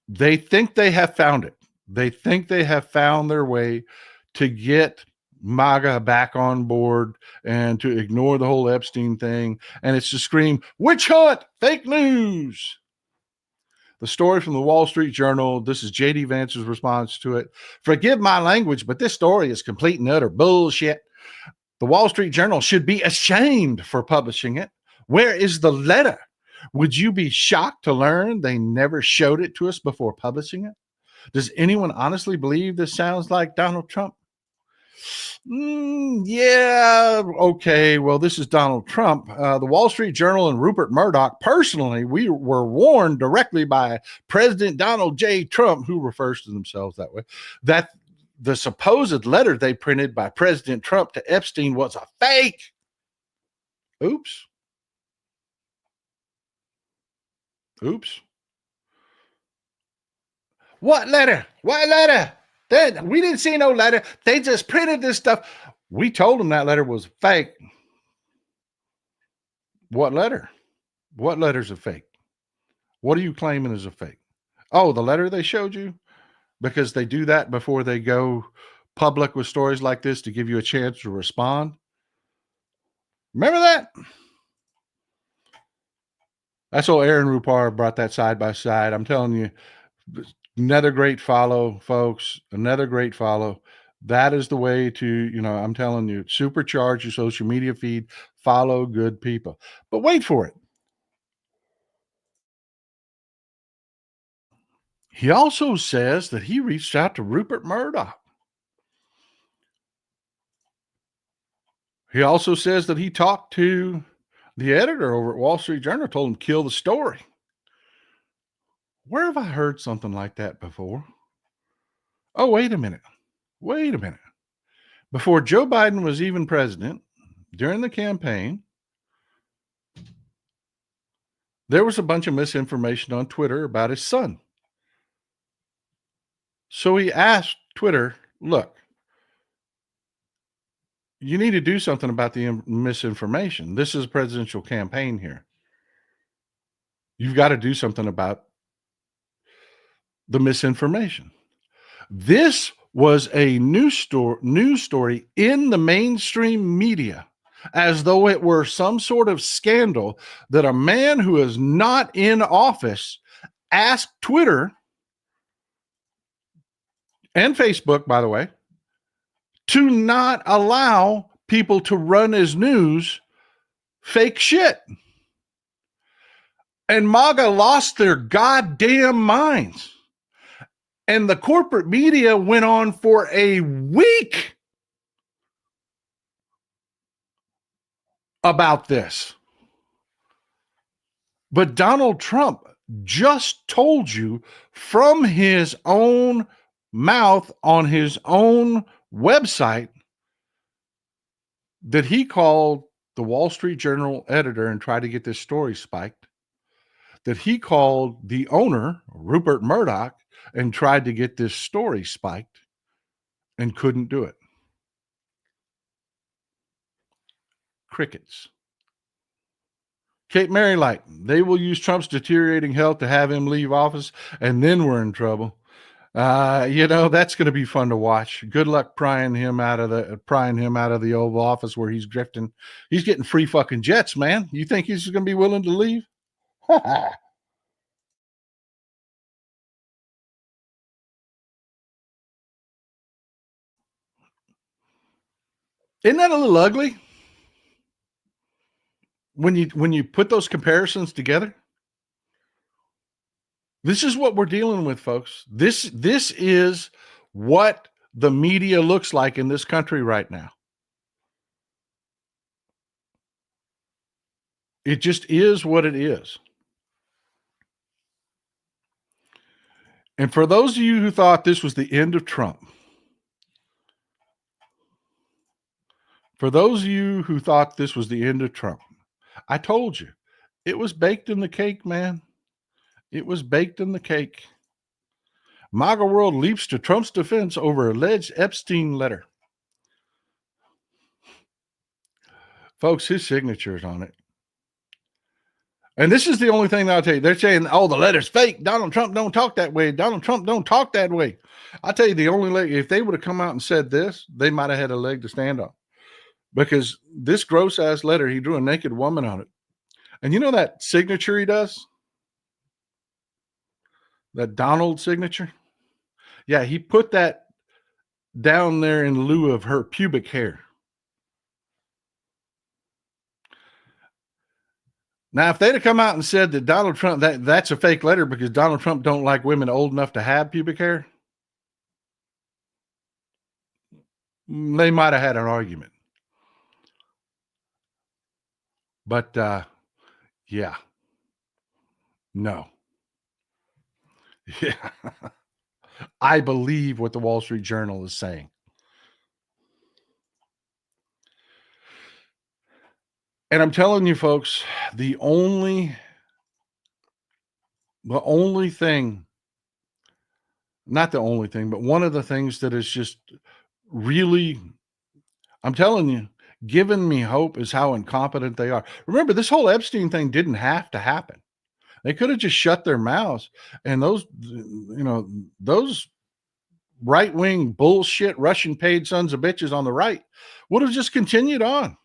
they think they have found it. They think they have found their way to get MAGA back on board and to ignore the whole Epstein thing. And it's to scream, witch hunt, fake news. The story from the Wall Street Journal, this is J.D. Vance's response to it. Forgive my language, but this story is complete and utter bullshit. The Wall Street Journal should be ashamed for publishing it. Where is the letter? Would you be shocked to learn they never showed it to us before publishing it? Does anyone honestly believe this sounds like Donald Trump? Yeah, okay. Well, this is Donald Trump. The Wall Street Journal and Rupert Murdoch, personally, we were warned directly by President Donald J. Trump, who refers to themselves that way, that the supposed letter they printed by President Trump to Epstein was a fake. Oops. What letter? What letter? We didn't see no letter. They just printed this stuff. We told them that letter was fake. What letter? What letter's a fake? What are you claiming is a fake? Oh, the letter they showed you? Because they do that before they go public with stories like this to give you a chance to respond. Remember that? That's what Aaron Rupar brought that side by side. I'm telling you, another great follow, folks. Another great follow. That is the way to, I'm telling you, supercharge your social media feed, follow good people. But wait for it. He also says that he reached out to Rupert Murdoch. He also says that he talked to the editor over at Wall Street Journal, told him kill the story. Where have I heard something like that before? Oh, wait a minute. Before Joe Biden was even president, during the campaign, there was a bunch of misinformation on Twitter about his son. So he asked Twitter, look, you need to do something about the misinformation. This is a presidential campaign here. You've got to do something about the misinformation. This was a news story in the mainstream media, as though it were some sort of scandal that a man who is not in office asked Twitter and Facebook, by the way, to not allow people to run as news fake shit. And MAGA lost their goddamn minds. And the corporate media went on for a week about this. But Donald Trump just told you from his own mouth on his own website that he called the Wall Street Journal editor and tried to get this story spiked, that he called the owner, Rupert Murdoch, and tried to get this story spiked and couldn't do it. Crickets. Kate Mary Light, they will use Trump's deteriorating health to have him leave office, and then we're in trouble. That's going to be fun to watch. Good luck prying him out of the Oval Office where he's drifting. He's getting free fucking jets, man. You think he's going to be willing to leave? Isn't that a little ugly? When you put those comparisons together? This is what we're dealing with, folks. This is what the media looks like in this country right now. It just is what it is. And for those of you who thought this was the end of Trump, I told you, it was baked in the cake, man. It was baked in the cake. MAGA world leaps to Trump's defense over alleged Epstein letter. Folks, his signature is on it. And this is the only thing that I'll tell you. They're saying, oh, the letter's fake. Donald Trump don't talk that way. Donald Trump don't talk that way. I'll tell you, the only leg, if they would have come out and said this, they might have had a leg to stand on. Because this gross-ass letter, he drew a naked woman on it. And you know that signature he does? That Donald signature? Yeah, he put that down there in lieu of her pubic hair. Now, if they'd have come out and said that Donald Trump, that's a fake letter because Donald Trump don't like women old enough to have pubic hair, they might have had an argument. But yeah, no. Yeah. I believe what the Wall Street Journal is saying. And I'm telling you, folks, the only thing, not the only thing, but one of the things that is just really, I'm telling you, giving me hope is how incompetent they are. Remember, this whole Epstein thing didn't have to happen. They could have just shut their mouths, and those right-wing bullshit Russian paid sons of bitches on the right would have just continued on.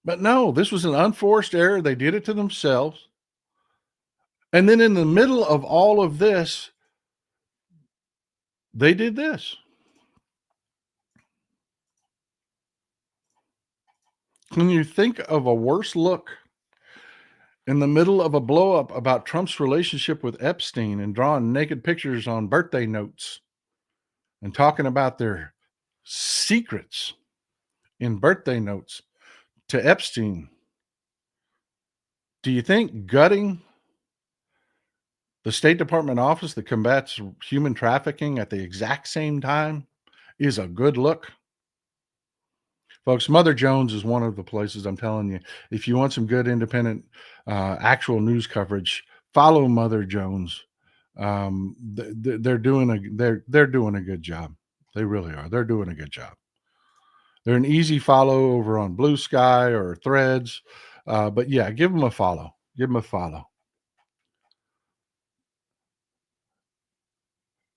But no, this was an unforced error. They did it to themselves. And then in the middle of all of this, they did this. Can you think of a worse look in the middle of a blow-up about Trump's relationship with Epstein and drawing naked pictures on birthday notes and talking about their secrets in birthday notes to Epstein? Do you think gutting the State Department office that combats human trafficking at the exact same time is a good look? Folks, Mother Jones is one of the places, I'm telling you, if you want some good independent actual news coverage, follow Mother Jones. They're doing a good job. They really are. They're doing a good job. They're an easy follow over on Blue Sky or Threads. But yeah, give them a follow. Give them a follow.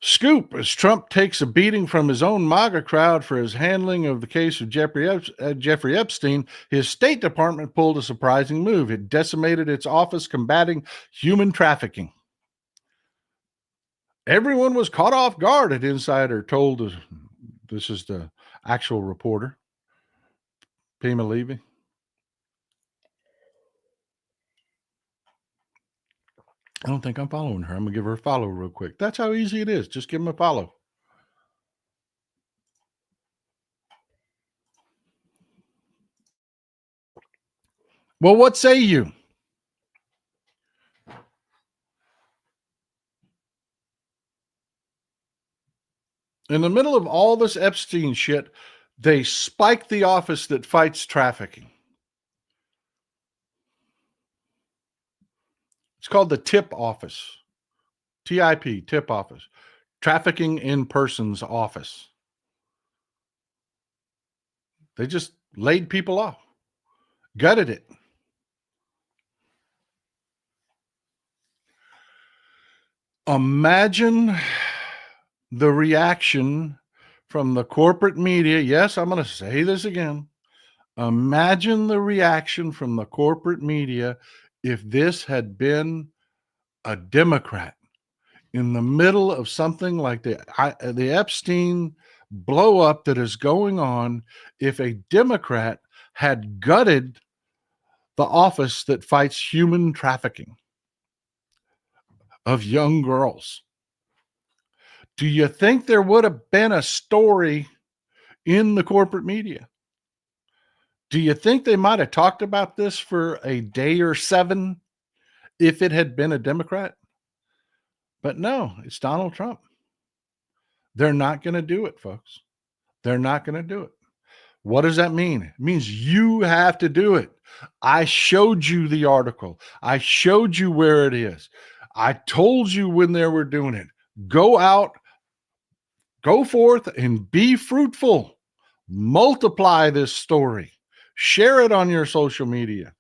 Scoop, as Trump takes a beating from his own MAGA crowd for his handling of the case of Jeffrey Epstein, his State Department pulled a surprising move. It decimated its office combating human trafficking. Everyone was caught off guard, an insider told us. This is the actual reporter, FEMA Levy. I don't think I'm following her. I'm going to give her a follow real quick. That's how easy it is. Just give them a follow. Well, what say you? In the middle of all this Epstein shit, they spiked the office that fights trafficking. It's called the TIP office. TIP, TIP office. Trafficking in Persons office. They just laid people off. Gutted it. Imagine the reaction from the corporate media. Yes, I'm going to say this again. Imagine the reaction from the corporate media if this had been a Democrat in the middle of something like the Epstein blow up that is going on. If a Democrat had gutted the office that fights human trafficking of young girls, do you think there would have been a story in the corporate media? Do you think they might have talked about this for a day or 7 if it had been a Democrat? But no, it's Donald Trump. They're not going to do it, folks. They're not going to do it. What does that mean? It means you have to do it. I showed you the article. I showed you where it is. I told you when they were doing it. Go out, go forth, and be fruitful. Multiply this story. Share it on your social media.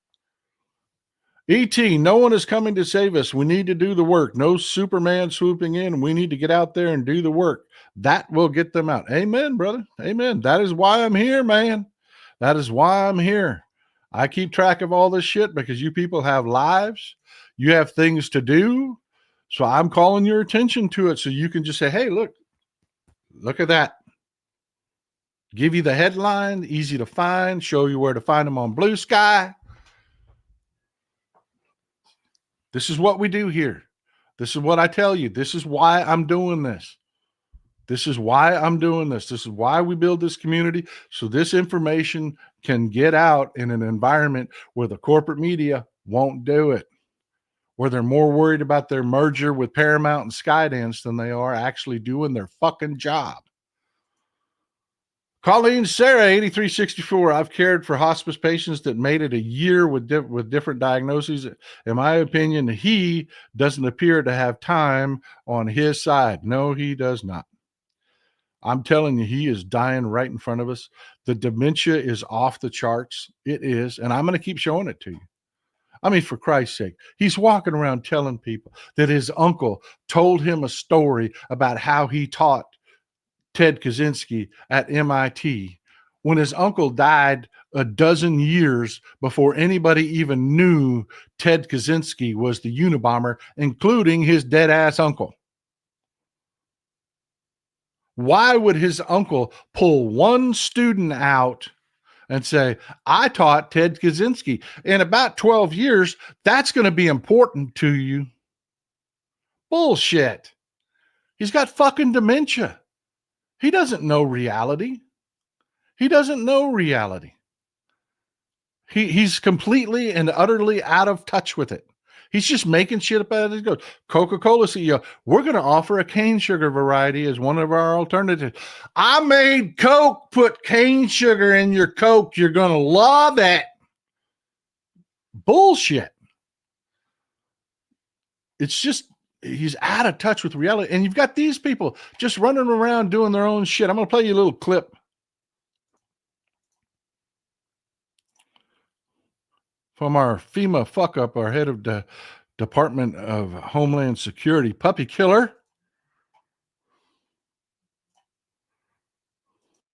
no one is coming to save us. We need to do the work. No Superman swooping in. We need to get out there and do the work. That will get them out. Amen, brother. Amen. That is why I'm here, man. That is why I'm here. I keep track of all this shit because you people have lives. You have things to do. So I'm calling your attention to it so you can just say, hey, look at that. Give you the headline, easy to find, show you where to find them on Blue Sky. This is what we do here. This is what I tell you. This is why I'm doing this. This is why I'm doing this. This is why we build this community, so this information can get out in an environment where the corporate media won't do it, where they're more worried about their merger with Paramount and Skydance than they are actually doing their fucking job. Colleen Sarah, 8364. I've cared for hospice patients that made it a year with different diagnoses. In my opinion, he doesn't appear to have time on his side. No, he does not. I'm telling you, he is dying right in front of us. The dementia is off the charts. It is. And I'm going to keep showing it to you. I mean, for Christ's sake, he's walking around telling people that his uncle told him a story about how he taught Ted Kaczynski at MIT when his uncle died a dozen years before anybody even knew Ted Kaczynski was the Unabomber, including his dead-ass uncle. Why would his uncle pull one student out and say, I taught Ted Kaczynski? In about 12 years, that's going to be important to you. Bullshit. He's got fucking dementia. He doesn't know reality. He doesn't know reality. He's completely and utterly out of touch with it. He's just making shit up as he goes. Coca-Cola CEO, we're going to offer a cane sugar variety as one of our alternatives. I made Coke. Put cane sugar in your Coke. You're going to love it. Bullshit. It's just, he's out of touch with reality. And you've got these people just running around doing their own shit. I'm going to play you a little clip from our FEMA fuck up, our head of the Department of Homeland Security, puppy killer.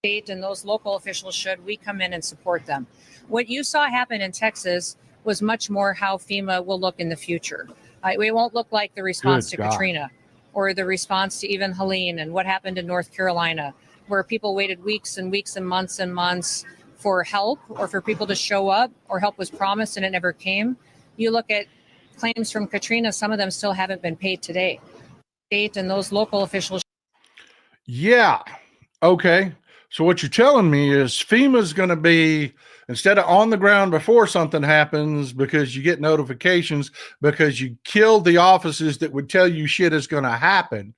State and those local officials should. We come in and support them. What you saw happen in Texas was much more how FEMA will look in the future. We won't look like the response to Katrina or the response to even Helene and what happened in North Carolina, where people waited weeks and weeks and months for help or for people to show up, or help was promised and it never came. You look at claims from Katrina, some of them still haven't been paid today. State and those local officials. Yeah. Okay. So what you're telling me is FEMA's going to be, instead of on the ground before something happens, because you get notifications, because you killed the offices that would tell you shit is going to happen,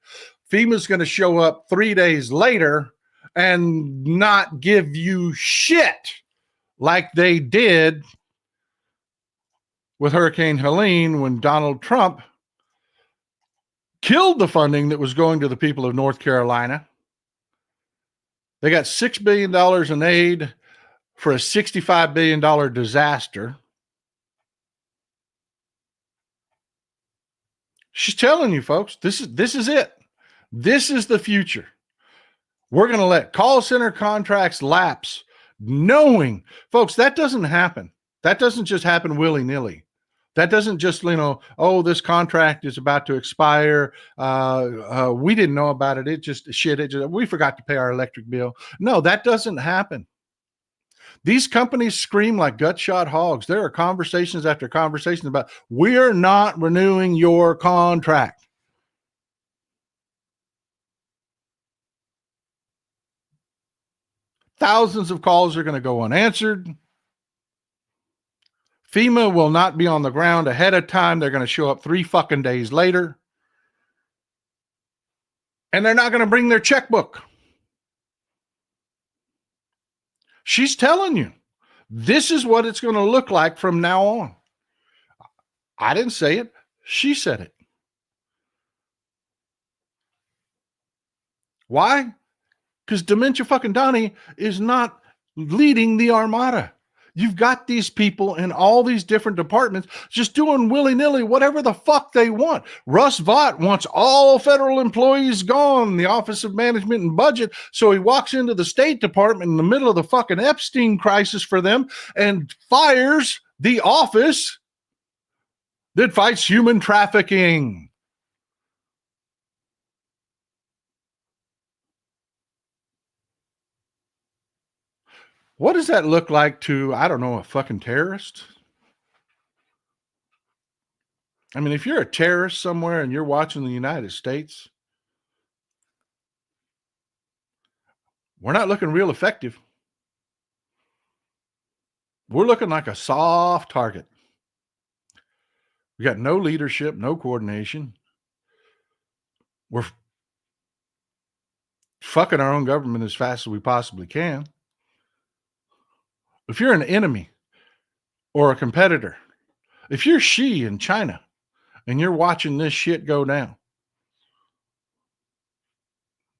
FEMA's going to show up 3 days later and not give you shit like they did with Hurricane Helene when Donald Trump killed the funding that was going to the people of North Carolina. They got $6 billion in aid for a $65 billion disaster. She's telling you, folks, this is it. This is the future. We're going to let call center contracts lapse, knowing, folks, that doesn't happen. That doesn't just happen willy-nilly. That doesn't just, oh, this contract is about to expire. We didn't know about it. We forgot to pay our electric bill. No, that doesn't happen. These companies scream like gut-shot hogs. There are conversations after conversations about, we're not renewing your contract. Thousands of calls are going to go unanswered. FEMA will not be on the ground ahead of time. They're going to show up 3 fucking days later. And they're not going to bring their checkbook. She's telling you, this is what it's going to look like from now on. I didn't say it. She said it. Why? Because Dementia fucking Donnie is not leading the armada. You've got these people in all these different departments just doing willy-nilly whatever the fuck they want. Russ Vought wants all federal employees gone, the Office of Management and Budget, so he walks into the State Department in the middle of the fucking Epstein crisis for them and fires the office that fights human trafficking. What does that look like to, I don't know, a fucking terrorist? I mean, if you're a terrorist somewhere and you're watching the United States, we're not looking real effective. We're looking like a soft target. We got no leadership, no coordination. We're fucking our own government as fast as we possibly can. If you're an enemy or a competitor, if you're Xi in China and you're watching this shit go down,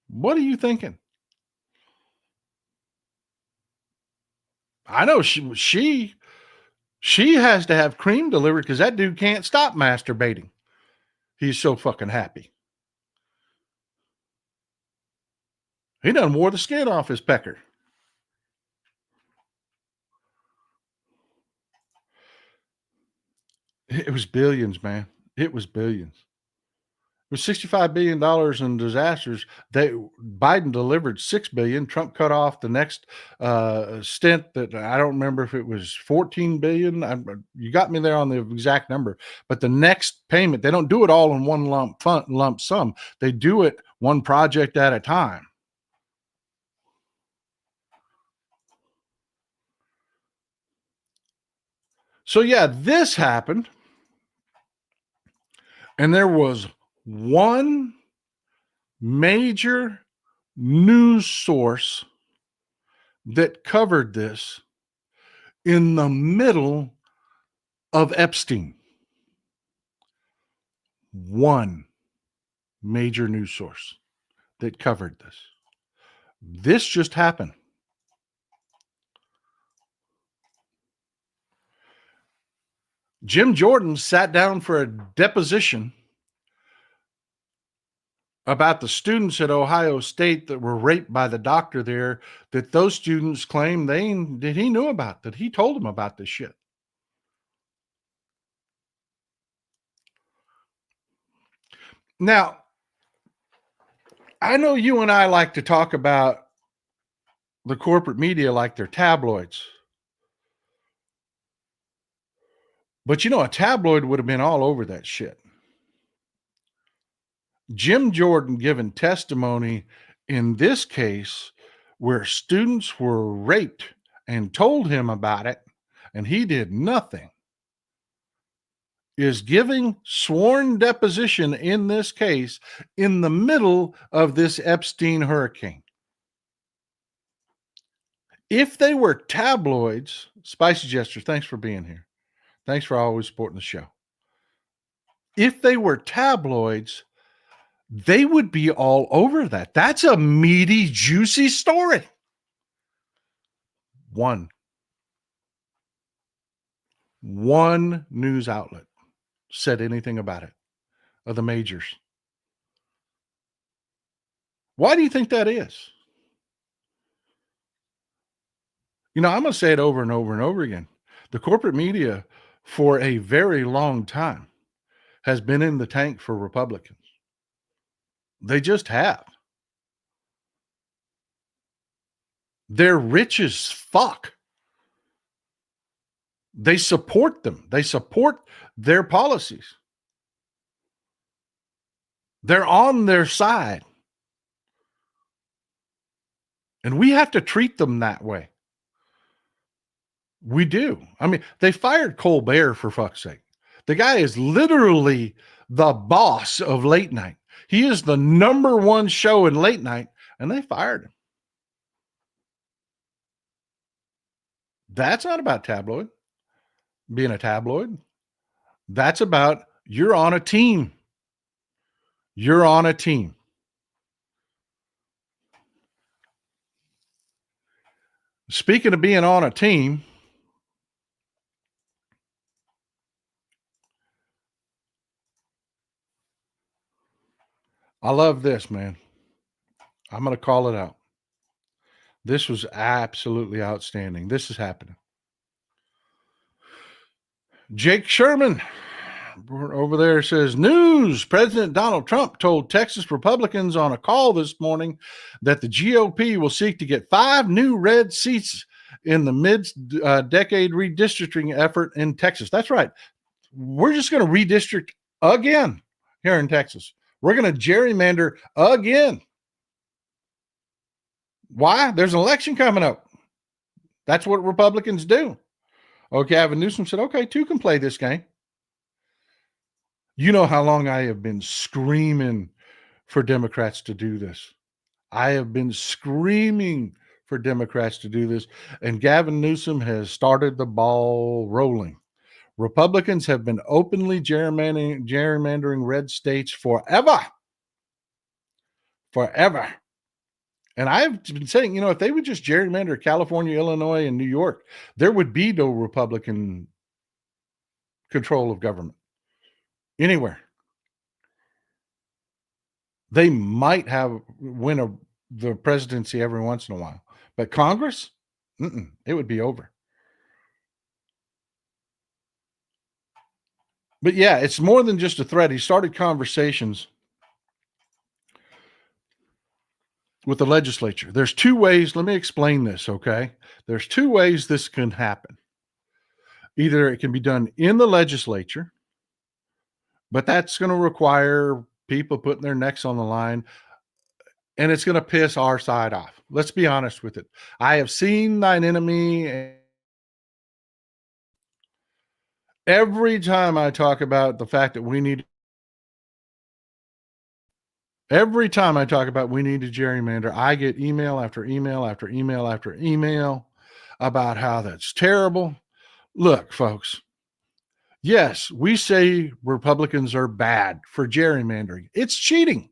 what are you thinking? I know she has to have cream delivered because that dude can't stop masturbating. He's so fucking happy. He done wore the skin off his pecker. It was billions, man. It was billions. It was $65 billion in disasters. Biden delivered $6 billion. Trump cut off the next stint that I don't remember if it was $14 billion. You got me there on the exact number. But the next payment, they don't do it all in one lump sum. They do it one project at a time. So yeah, this happened. And there was one major news source that covered this in the middle of Epstein. One major news source that covered this. This just happened. Jim Jordan sat down for a deposition about the students at Ohio State that were raped by the doctor there, that those students claim that he knew about, that he told them about this shit. Now, I know you and I like to talk about the corporate media like they're tabloids. But you know, a tabloid would have been all over that shit. Jim Jordan given testimony in this case where students were raped and told him about it, and he did nothing, is giving sworn deposition in this case in the middle of this Epstein hurricane. If they were tabloids, Spicy Jester, thanks for being here. Thanks for always supporting the show. If they were tabloids, they would be all over that. That's a meaty, juicy story. One news outlet said anything about it, of the majors. Why do you think that is? You know, I'm going to say it over and over and over again. The corporate media, for a very long time, has been in the tank for Republicans. They just have. They're rich as fuck. They support them. They support their policies. They're on their side. And we have to treat them that way. We do. I mean, they fired Colbert, for fuck's sake. The guy is literally the boss of late night. He is the number one show in late night, and they fired him. That's not about tabloid, being a tabloid. That's about you're on a team. You're on a team. Speaking of being on a team, I love this, man. I'm going to call it out. This was absolutely outstanding. This is happening. Jake Sherman over there says, news, President Donald Trump told Texas Republicans on a call this morning that the GOP will seek to get 5 new red seats in the mid-decade redistricting effort in Texas. That's right. We're just going to redistrict again here in Texas. We're going to gerrymander again. Why? There's an election coming up. That's what Republicans do. Okay, Gavin Newsom said, okay, two can play this game. You know how long I have been screaming for Democrats to do this. I have been screaming for Democrats to do this, and Gavin Newsom has started the ball rolling. Republicans have been openly gerrymandering red states forever. Forever. And I've been saying, if they would just gerrymander California, Illinois, and New York, there would be no Republican control of government anywhere. They might win the presidency every once in a while, but Congress, it would be over. But yeah, it's more than just a threat. He started conversations with the legislature. There's two ways. Let me explain this, okay? There's two ways this can happen. Either it can be done in the legislature, but that's going to require people putting their necks on the line, and it's going to piss our side off. Let's be honest with it. I have seen thine enemy. Every time I talk about the fact that we need to gerrymander, I get email after email after email after email about how that's terrible. Look, folks, yes, we say Republicans are bad for gerrymandering. It's cheating.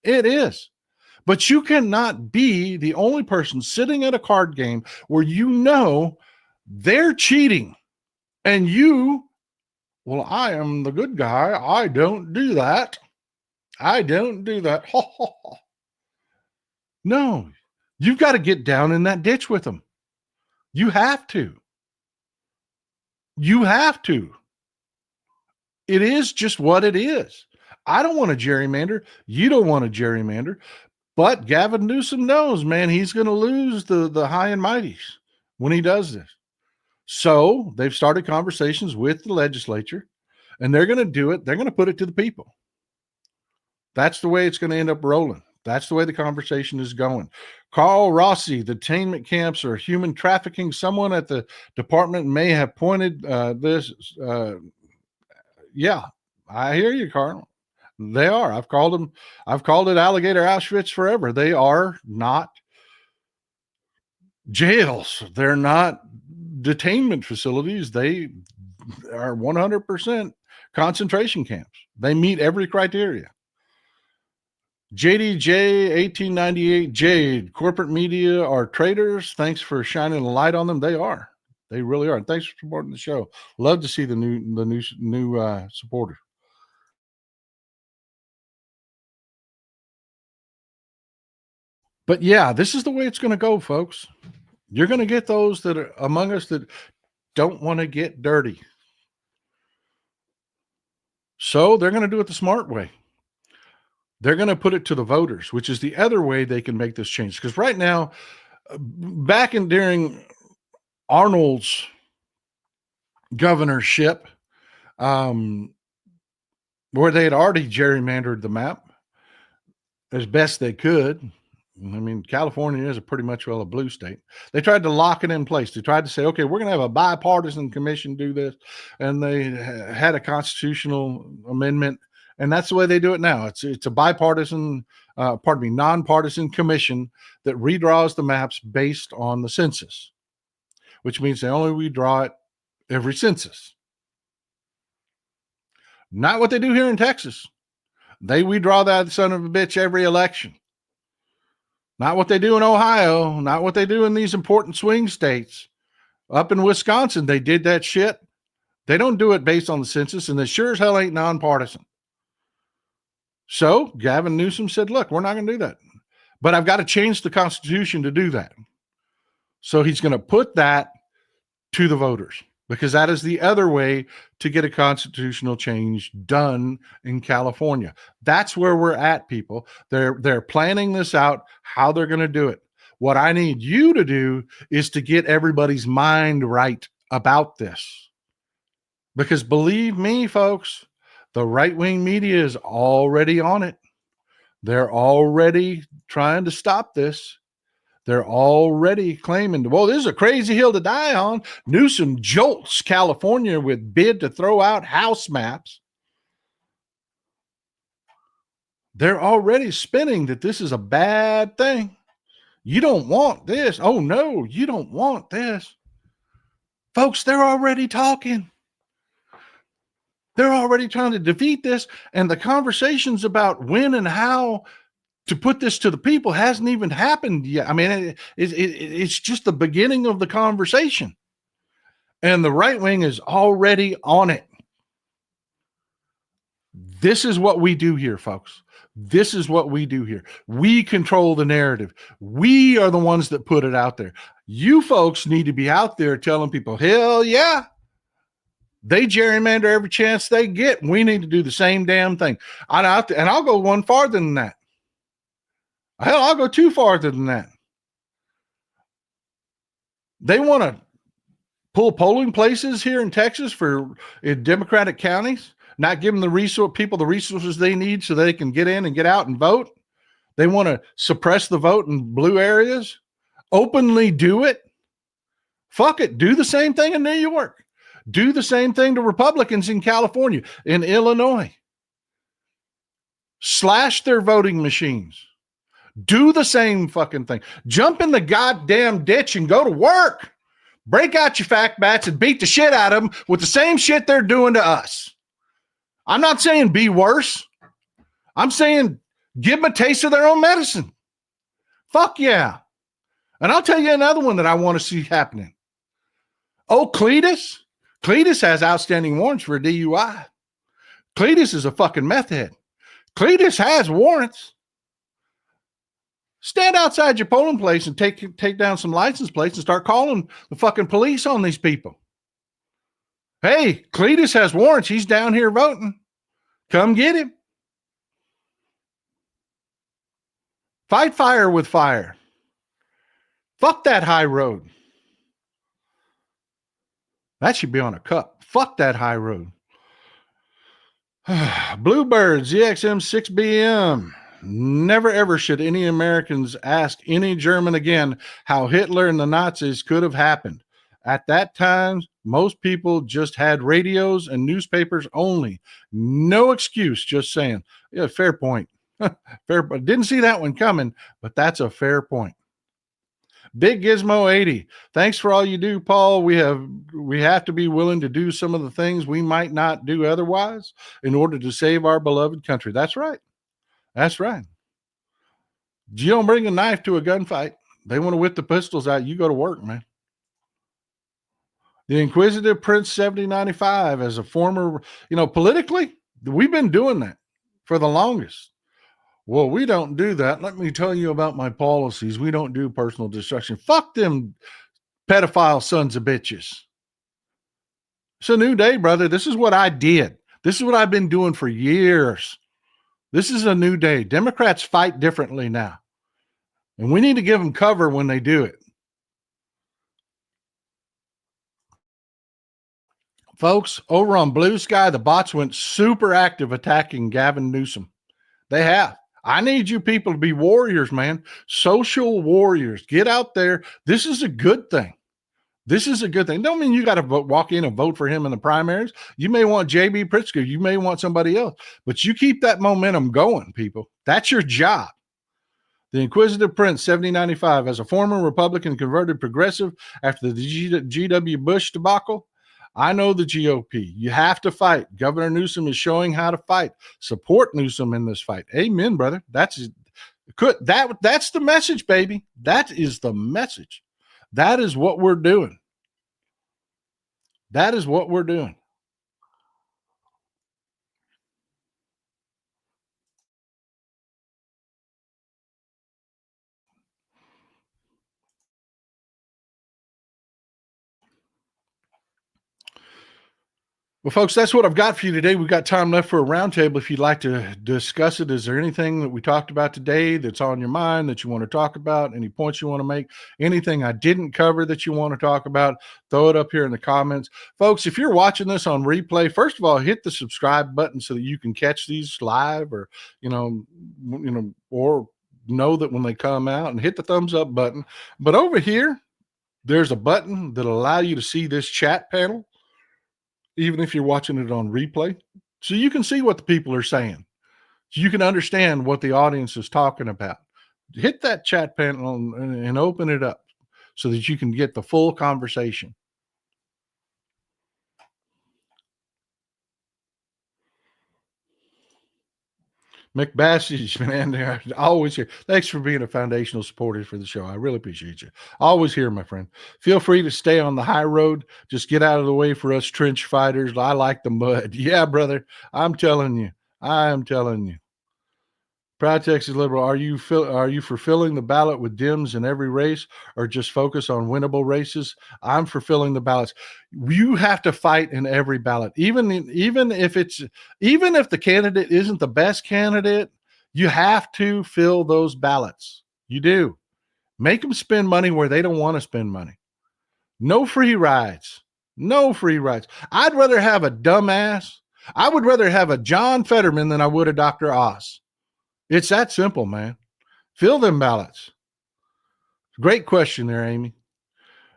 It is. But you cannot be the only person sitting at a card game where they're cheating and well, I am the good guy. I don't do that. No, you've got to get down in that ditch with them. You have to. It is just what it is. I don't want to gerrymander. You don't want to gerrymander. But Gavin Newsom knows, man, he's going to lose the high and mighties when he does this. So they've started conversations with the legislature, and they're going to do it. They're going to put it to the people. That's the way it's going to end up rolling. That's the way the conversation is going. Carl Rossi, the detainment camps are human trafficking. Someone at the department may have pointed this. Yeah, I hear you, Carl. They are. I've called it alligator Auschwitz forever. They are not jails. They're not detainment facilities. They are 100% concentration camps. They meet every criteria. JDJ 1898 Jade, corporate media are traitors. Thanks for shining a light on them. They are. They really are. And thanks for supporting the show. Love to see the new supporters. But yeah, this is the way it's going to go, folks. You're going to get those that are among us that don't want to get dirty. So they're going to do it the smart way. They're going to put it to the voters, which is the other way they can make this change. Because right now, during Arnold's governorship, where they had already gerrymandered the map as best they could. I mean, California is pretty much a blue state. They tried to lock it in place. They tried to say, okay, we're going to have a bipartisan commission do this. And they had a constitutional amendment. And that's the way they do it now. It's a bipartisan, nonpartisan commission that redraws the maps based on the census, which means they only redraw it every census. Not what they do here in Texas. They redraw that son of a bitch every election. Not what they do in Ohio. Not what they do in these important swing states. Up in Wisconsin, they did that shit. They don't do it based on the census, and they sure as hell ain't nonpartisan. So Gavin Newsom said, look, we're not going to do that. But I've got to change the Constitution to do that. So he's going to put that to the voters, because that is the other way to get a constitutional change done in California. That's where we're at, people. They're planning this out, how they're going to do it. What I need you to do is to get everybody's mind right about this. Because believe me, folks, the right-wing media is already on it. They're already trying to stop this. They're already claiming, well, this is a crazy hill to die on. Newsom jolts California with bid to throw out House maps. They're already spinning that this is a bad thing. You don't want this. Oh, no, you don't want this. Folks, they're already talking. They're already trying to defeat this. And the conversations about when and how to put this to the people hasn't even happened yet. I mean, it's just the beginning of the conversation. And the right wing is already on it. This is what we do here, folks. This is what we do here. We control the narrative. We are the ones that put it out there. You folks need to be out there telling people, hell yeah. They gerrymander every chance they get. We need to do the same damn thing. And I'll go one farther than that. Hell, I'll go too farther than that. They want to pull polling places here in Texas in Democratic counties, not give them people the resources they need so they can get in and get out and vote. They want to suppress the vote in blue areas, openly do it. Fuck it. Do the same thing in New York. Do the same thing to Republicans in California, in Illinois. Slash their voting machines. Do the same fucking thing. Jump in the goddamn ditch and go to work. Break out your fact bats and beat the shit out of them with the same shit they're doing to us. I'm not saying be worse. I'm saying give them a taste of their own medicine. Fuck yeah. And I'll tell you another one that I want to see happening. Oh, Cletus. Cletus has outstanding warrants for a DUI. Cletus is a fucking meth head. Cletus has warrants. Stand outside your polling place and take down some license plates and start calling the fucking police on these people. Hey, Cletus has warrants. He's down here voting. Come get him. Fight fire with fire. Fuck that high road. That should be on a cup. Fuck that high road. Bluebirds, EXM 6BM. Never ever should any Americans ask any German again how Hitler and the Nazis could have happened. At that time, most people just had radios and newspapers only. No excuse, just saying. Yeah, fair point. Fair, but didn't see that one coming, but that's a fair point. Big Gizmo 80. Thanks for all you do, Paul. We have to be willing to do some of the things we might not do otherwise in order to save our beloved country. That's right. That's right. You don't bring a knife to a gunfight. They want to whip the pistols out. You go to work, man. The Inquisitive Prince 7095 as a former, politically, we've been doing that for the longest. Well, we don't do that. Let me tell you about my policies. We don't do personal destruction. Fuck them pedophile sons of bitches. It's a new day, brother. This is what I did. This is what I've been doing for years. This is a new day. Democrats fight differently now. And we need to give them cover when they do it. Folks, over on Blue Sky, the bots went super active attacking Gavin Newsom. They have. I need you people to be warriors, man. Social warriors. Get out there. This is a good thing. This is a good thing. Don't mean you got to walk in and vote for him in the primaries. You may want J.B. Pritzker. You may want somebody else. But you keep that momentum going, people. That's your job. The Inquisitive Prince, 7095, as a former Republican converted progressive after the G.W. Bush debacle, I know the GOP. You have to fight. Governor Newsom is showing how to fight. Support Newsom in this fight. Amen, brother. That's the message, baby. That is the message. That is what we're doing. That is what we're doing. Well, folks, that's what I've got for you today. We've got time left for a roundtable. If you'd like to discuss it, is there anything that we talked about today that's on your mind that you want to talk about? Any points you want to make? Anything I didn't cover that you want to talk about? Throw it up here in the comments. Folks, if you're watching this on replay, first of all, hit the subscribe button so that you can catch these live or, or know that when they come out, and hit the thumbs up button. But over here, there's a button that'll allow you to see this chat panel, even if you're watching it on replay. So you can see what the people are saying. So you can understand what the audience is talking about. Hit that chat panel and open it up so that you can get the full conversation. McBassage, man, they're always here. Thanks for being a foundational supporter for the show. I really appreciate you. Always here, my friend. Feel free to stay on the high road. Just get out of the way for us trench fighters. I like the mud. Yeah, brother. I'm telling you. I am telling you. Proud Texas Liberal, are you fulfilling the ballot with Dems in every race, or just focus on winnable races? I'm fulfilling the ballots. You have to fight in every ballot, even if the candidate isn't the best candidate. You have to fill those ballots. You do. Make them spend money where they don't want to spend money. No free rides. No free rides. I'd rather have a dumbass. I would rather have a John Fetterman than I would a Dr. Oz. It's that simple, man. Fill them ballots. Great question there, Amy.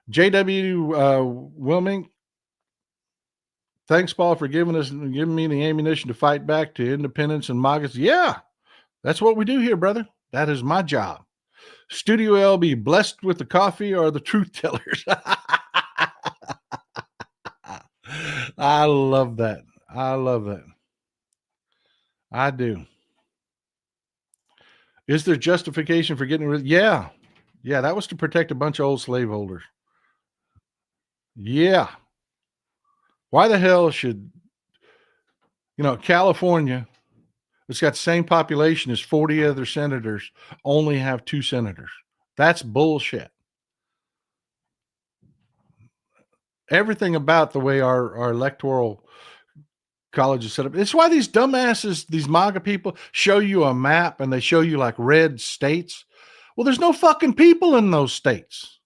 J.W. Wilming, thanks, Paul, for giving me the ammunition to fight back to independence and MAGAs. Yeah, that's what we do here, brother. That is my job. Studio L, be blessed with the coffee or the truth tellers. I love that. I love that. I do. Is there justification for getting rid? Yeah. Yeah, that was to protect a bunch of old slaveholders. Yeah. Why the hell should, California, it's got the same population as 40 other senators, only have 2 senators? That's bullshit. Everything about the way our electoral college is set up. It's why these dumbasses, these MAGA people, show you a map and they show you like red states. Well, there's no fucking people in those states.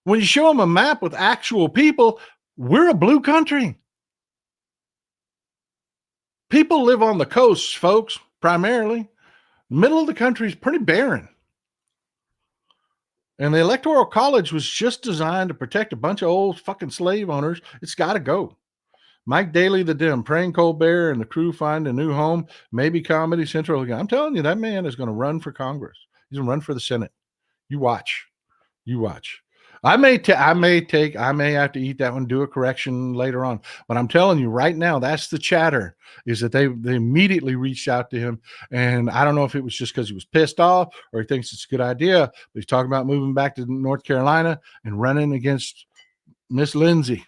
When you show them a map with actual people, we're a blue country. People live on the coasts, folks, primarily. The middle of the country is pretty barren. And the electoral college was just designed to protect a bunch of old fucking slave owners. It's got to go. Mike Daly, the Dem, praying Colbert and the crew find a new home, maybe Comedy Central again. I'm telling you, that man is going to run for Congress. He's going to run for the Senate. You watch. You watch. I may have to eat that one, do a correction later on. But I'm telling you right now, that's the chatter, is that they immediately reached out to him. And I don't know if it was just because he was pissed off or he thinks it's a good idea, but he's talking about moving back to North Carolina and running against Miss Lindsay.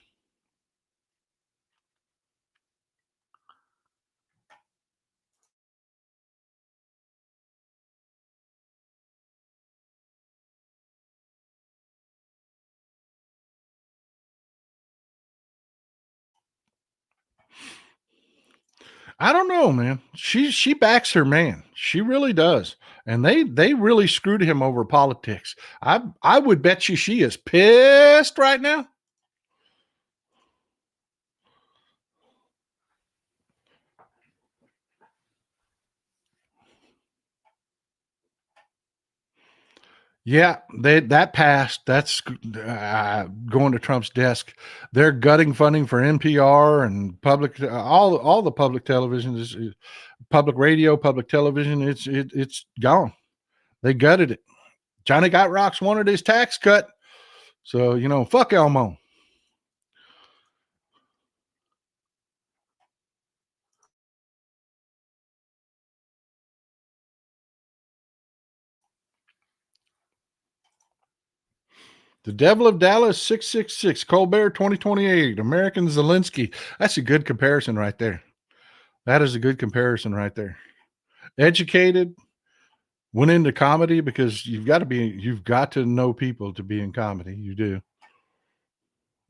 I don't know, man. She backs her man. She really does. And they really screwed him over politics. I would bet you she is pissed right now. Yeah, that passed. That's going to Trump's desk. They're gutting funding for NPR and public, all the public television, is public radio, public television. It's gone. They gutted it. Johnny Got Rocks wanted his tax cut, so fuck Elmo. The Devil of Dallas 666, Colbert 2028, American Zelensky. That's a good comparison right there. That is a good comparison right there. Educated, went into comedy because you've got to know people to be in comedy. You do.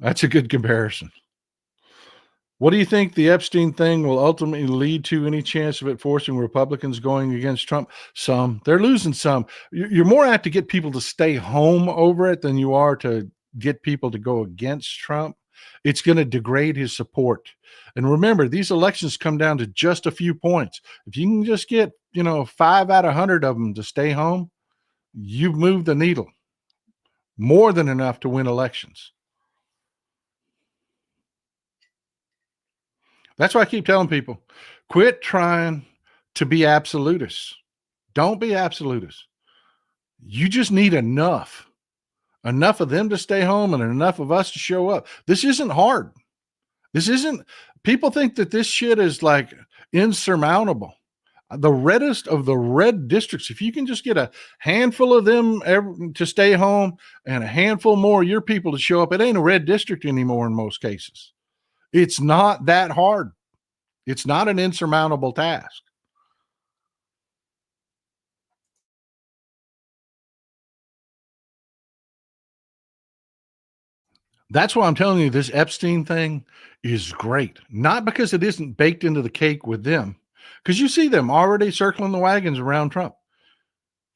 That's a good comparison. What do you think the Epstein thing will ultimately lead to? Any chance of it forcing Republicans going against Trump? Some. They're losing some. You're more apt to get people to stay home over it than you are to get people to go against Trump. It's going to degrade his support. And remember, these elections come down to just a few points. If you can just get 5 out of 100 of them to stay home, you've moved the needle more than enough to win elections. That's why I keep telling people, quit trying to be absolutists. Don't be absolutists. You just need enough of them to stay home and enough of us to show up. This isn't hard. People think that this shit is like insurmountable. The reddest of the red districts, if you can just get a handful of them to stay home and a handful more of your people to show up, it ain't a red district anymore in most cases. It's not that hard. It's not an insurmountable task. That's why I'm telling you this Epstein thing is great. Not because it isn't baked into the cake with them, because you see them already circling the wagons around Trump.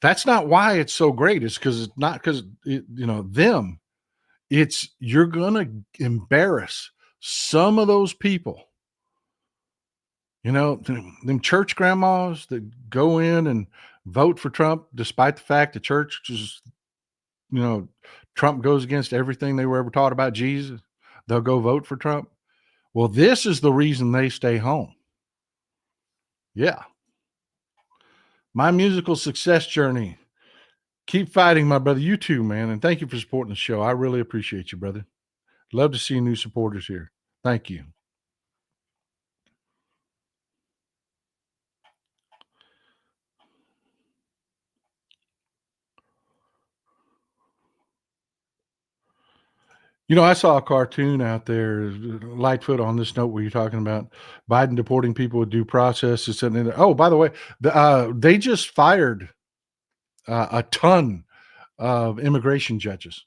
That's not why it's so great. It's because it's not because them. It's you're gonna embarrass some of those people. Them church grandmas that go in and vote for Trump, despite the fact the church just, Trump goes against everything they were ever taught about Jesus. They'll go vote for Trump. Well, this is the reason they stay home. Yeah. My musical success journey. Keep fighting, my brother. You too, man. And thank you for supporting the show. I really appreciate you, brother. Love to see new supporters here. Thank you. I saw a cartoon out there, Lightfoot, on this note where you're talking about Biden deporting people with due process. Oh, by the way, they just fired a ton of immigration judges.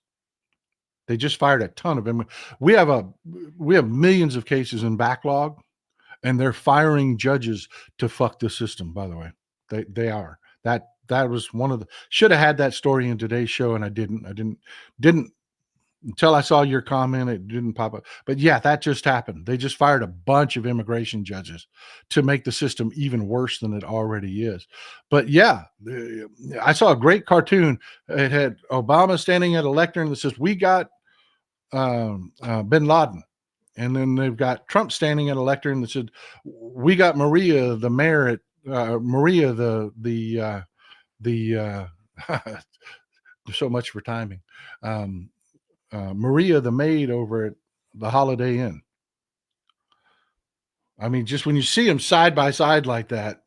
They just fired a ton of them. We have millions of cases in backlog, and they're firing judges to fuck the system. By the way, they are. That was one of the should have had that story in today's show, and I didn't until I saw your comment. It didn't pop up. But yeah, that just happened. They just fired a bunch of immigration judges to make the system even worse than it already is. But yeah, I saw a great cartoon. It had Obama standing at a lectern that says, "We got bin Laden." And then they've got Trump standing at a lectern that said, "We got Maria, the mayor at Maria, the so much for timing. Maria, the maid over at the Holiday Inn." I mean, just when you see them side by side like that.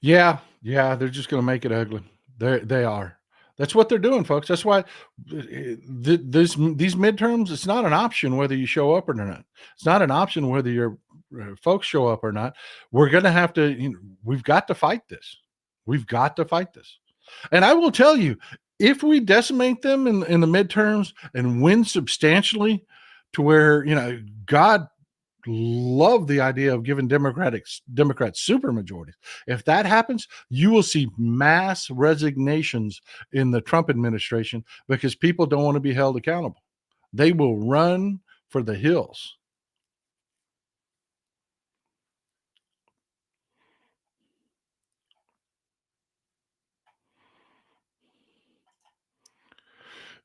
Yeah, they're just going to make it ugly. They are. That's what they're doing, folks. That's why these midterms, it's not an option whether you show up or not. It's not an option whether your folks show up or not. We're going to have to, we've got to fight this. We've got to fight this. And I will tell you, if we decimate them in the midterms and win substantially to where, God love the idea of giving Democrats super majorities. If that happens, you will see mass resignations in the Trump administration because people don't want to be held accountable. They will run for the hills.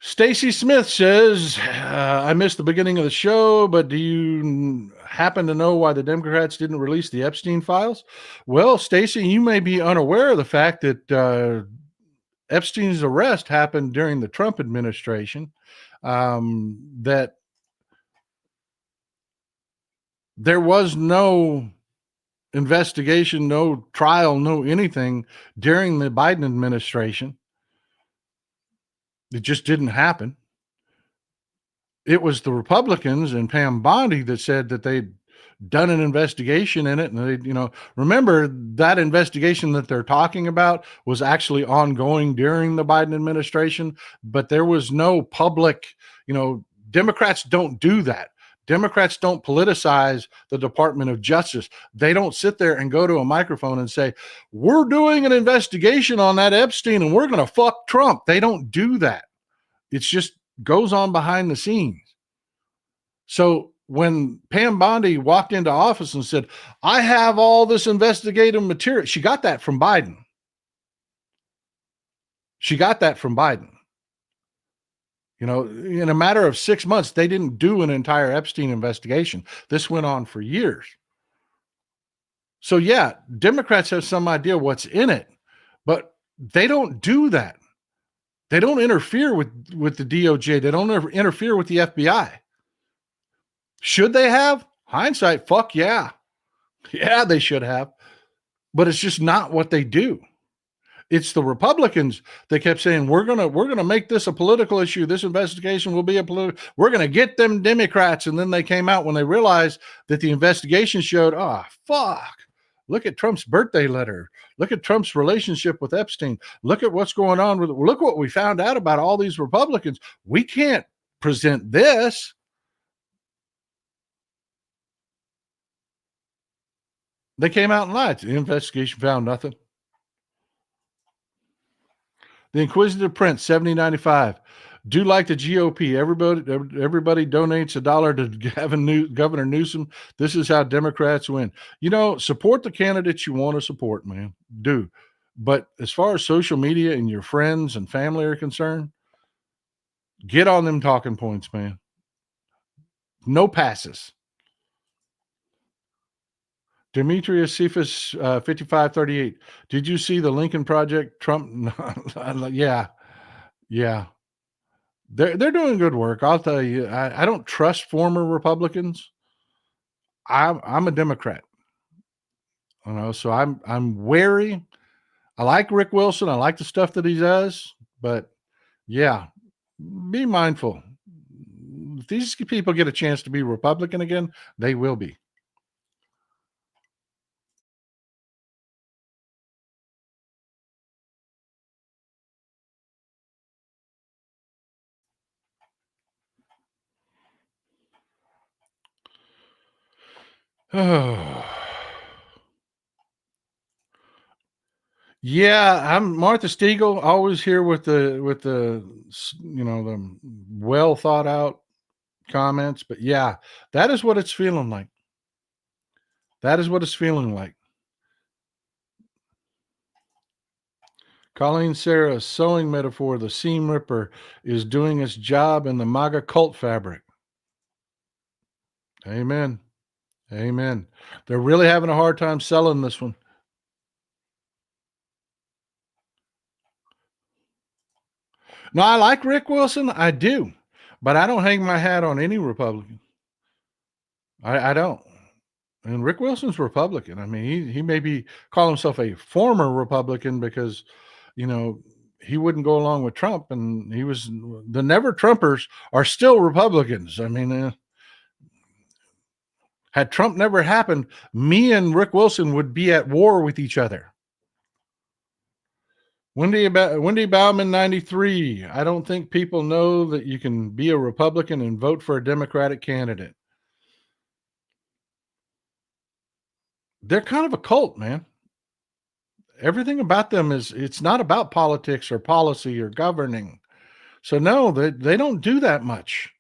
Stacy Smith says, I missed the beginning of the show, but do you happen to know why the Democrats didn't release the Epstein files? Well, Stacy, you may be unaware of the fact that Epstein's arrest happened during the Trump administration, that there was no investigation, no trial, no anything during the Biden administration. It just didn't happen. It was the Republicans and Pam Bondi that said that they'd done an investigation in it. And they, remember that investigation that they're talking about was actually ongoing during the Biden administration, but there was no public, Democrats don't do that. Democrats don't politicize the Department of Justice. They don't sit there and go to a microphone and say, we're doing an investigation on that Epstein and we're going to fuck Trump. They don't do that. It just goes on behind the scenes. So when Pam Bondi walked into office and said, I have all this investigative material, she got that from Biden. She got that from Biden. You know, in a matter of 6 months, they didn't do an entire Epstein investigation. This went on for years. So yeah, Democrats have some idea what's in it, but they don't do that. They don't interfere with the DOJ. They don't interfere with the FBI. Should they have? Hindsight, fuck yeah. Yeah, they should have. But it's just not what they do. It's the Republicans that kept saying, we're gonna make this a political issue. This investigation will be we're gonna get them Democrats. And then they came out when they realized that the investigation showed, oh fuck. Look at Trump's birthday letter. Look at Trump's relationship with Epstein. Look at what's going on with it. Look what we found out about all these Republicans. We can't present this. They came out and lied. The investigation found nothing. The Inquisitive Prince, 7095. Do like the GOP. Everybody donates $1 to Governor Newsom. This is how Democrats win. You know, support the candidates you want to support, man. Do. But as far as social media and your friends and family are concerned, get on them talking points, man. No passes. Demetrius Cephas, 5538. Did you see the Lincoln Project? Trump? Yeah. They're doing good work. I'll tell you, I don't trust former Republicans. I'm a Democrat. You know, so I'm wary. I like Rick Wilson. I like the stuff that he does, but yeah, be mindful. If these people get a chance to be Republican again, they will be. Oh. Yeah, I'm Martha Stiegel, always here with the the well thought out comments. But yeah, that is what it's feeling like. That is what it's feeling like. Colleen Sarah, sewing metaphor, the seam ripper is doing its job in the MAGA cult fabric. Amen. Amen. They're really having a hard time selling this one. No, I like Rick Wilson. I do. But I don't hang my hat on any Republican. I don't. And Rick Wilson's Republican. I mean, he may call himself a former Republican because, you know, he wouldn't go along with Trump, and the never Trumpers are still Republicans. I mean, had Trump never happened, me and Rick Wilson would be at war with each other. Wendy Bauman, 93. I don't think people know that you can be a Republican and vote for a Democratic candidate. They're kind of a cult, man. Everything about them it's not about politics or policy or governing. So no, they don't do that much.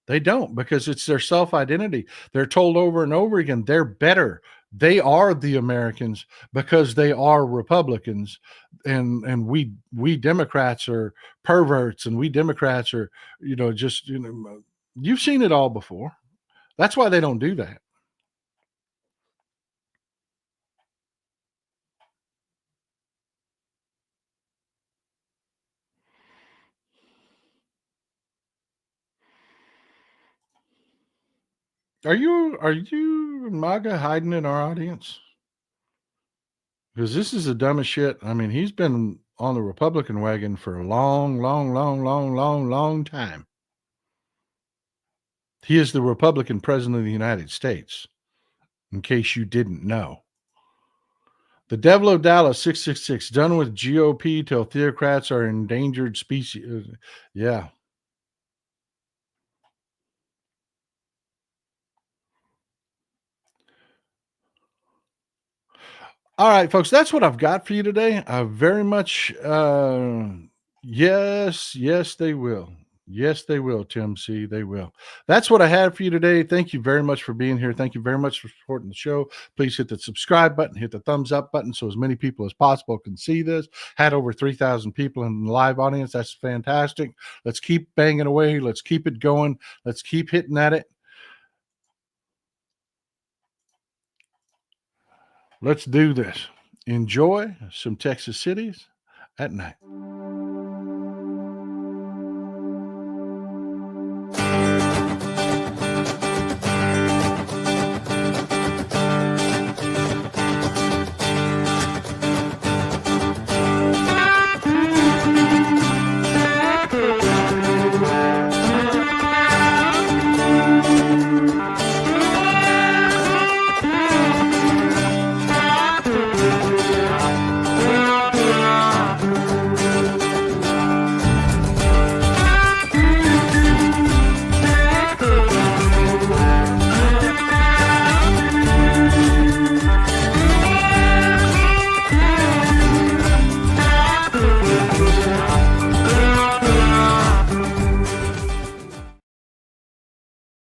They don't, because it's their self-identity. They're told over and over again, they're better. They are the Americans because they are Republicans. And we Democrats are perverts, and we Democrats are, you've seen it all before. That's why they don't do that. Are you MAGA hiding in our audience? Because this is the dumbest shit. I mean, he's been on the Republican wagon for a long, long, long, long, long, long time. He is the Republican president of the United States, in case you didn't know. The Devil of Dallas, 666, done with GOP till theocrats are endangered species. Yeah. All right, folks, that's what I've got for you today. Very much, yes, they will. Yes, they will, Tim C. They will. That's what I have for you today. Thank you very much for being here. Thank you very much for supporting the show. Please hit the subscribe button, hit the thumbs up button so as many people as possible can see this. Had over 3,000 people in the live audience. That's fantastic. Let's keep banging away. Let's keep it going. Let's keep hitting at it. Let's do this. Enjoy some Texas cities at night.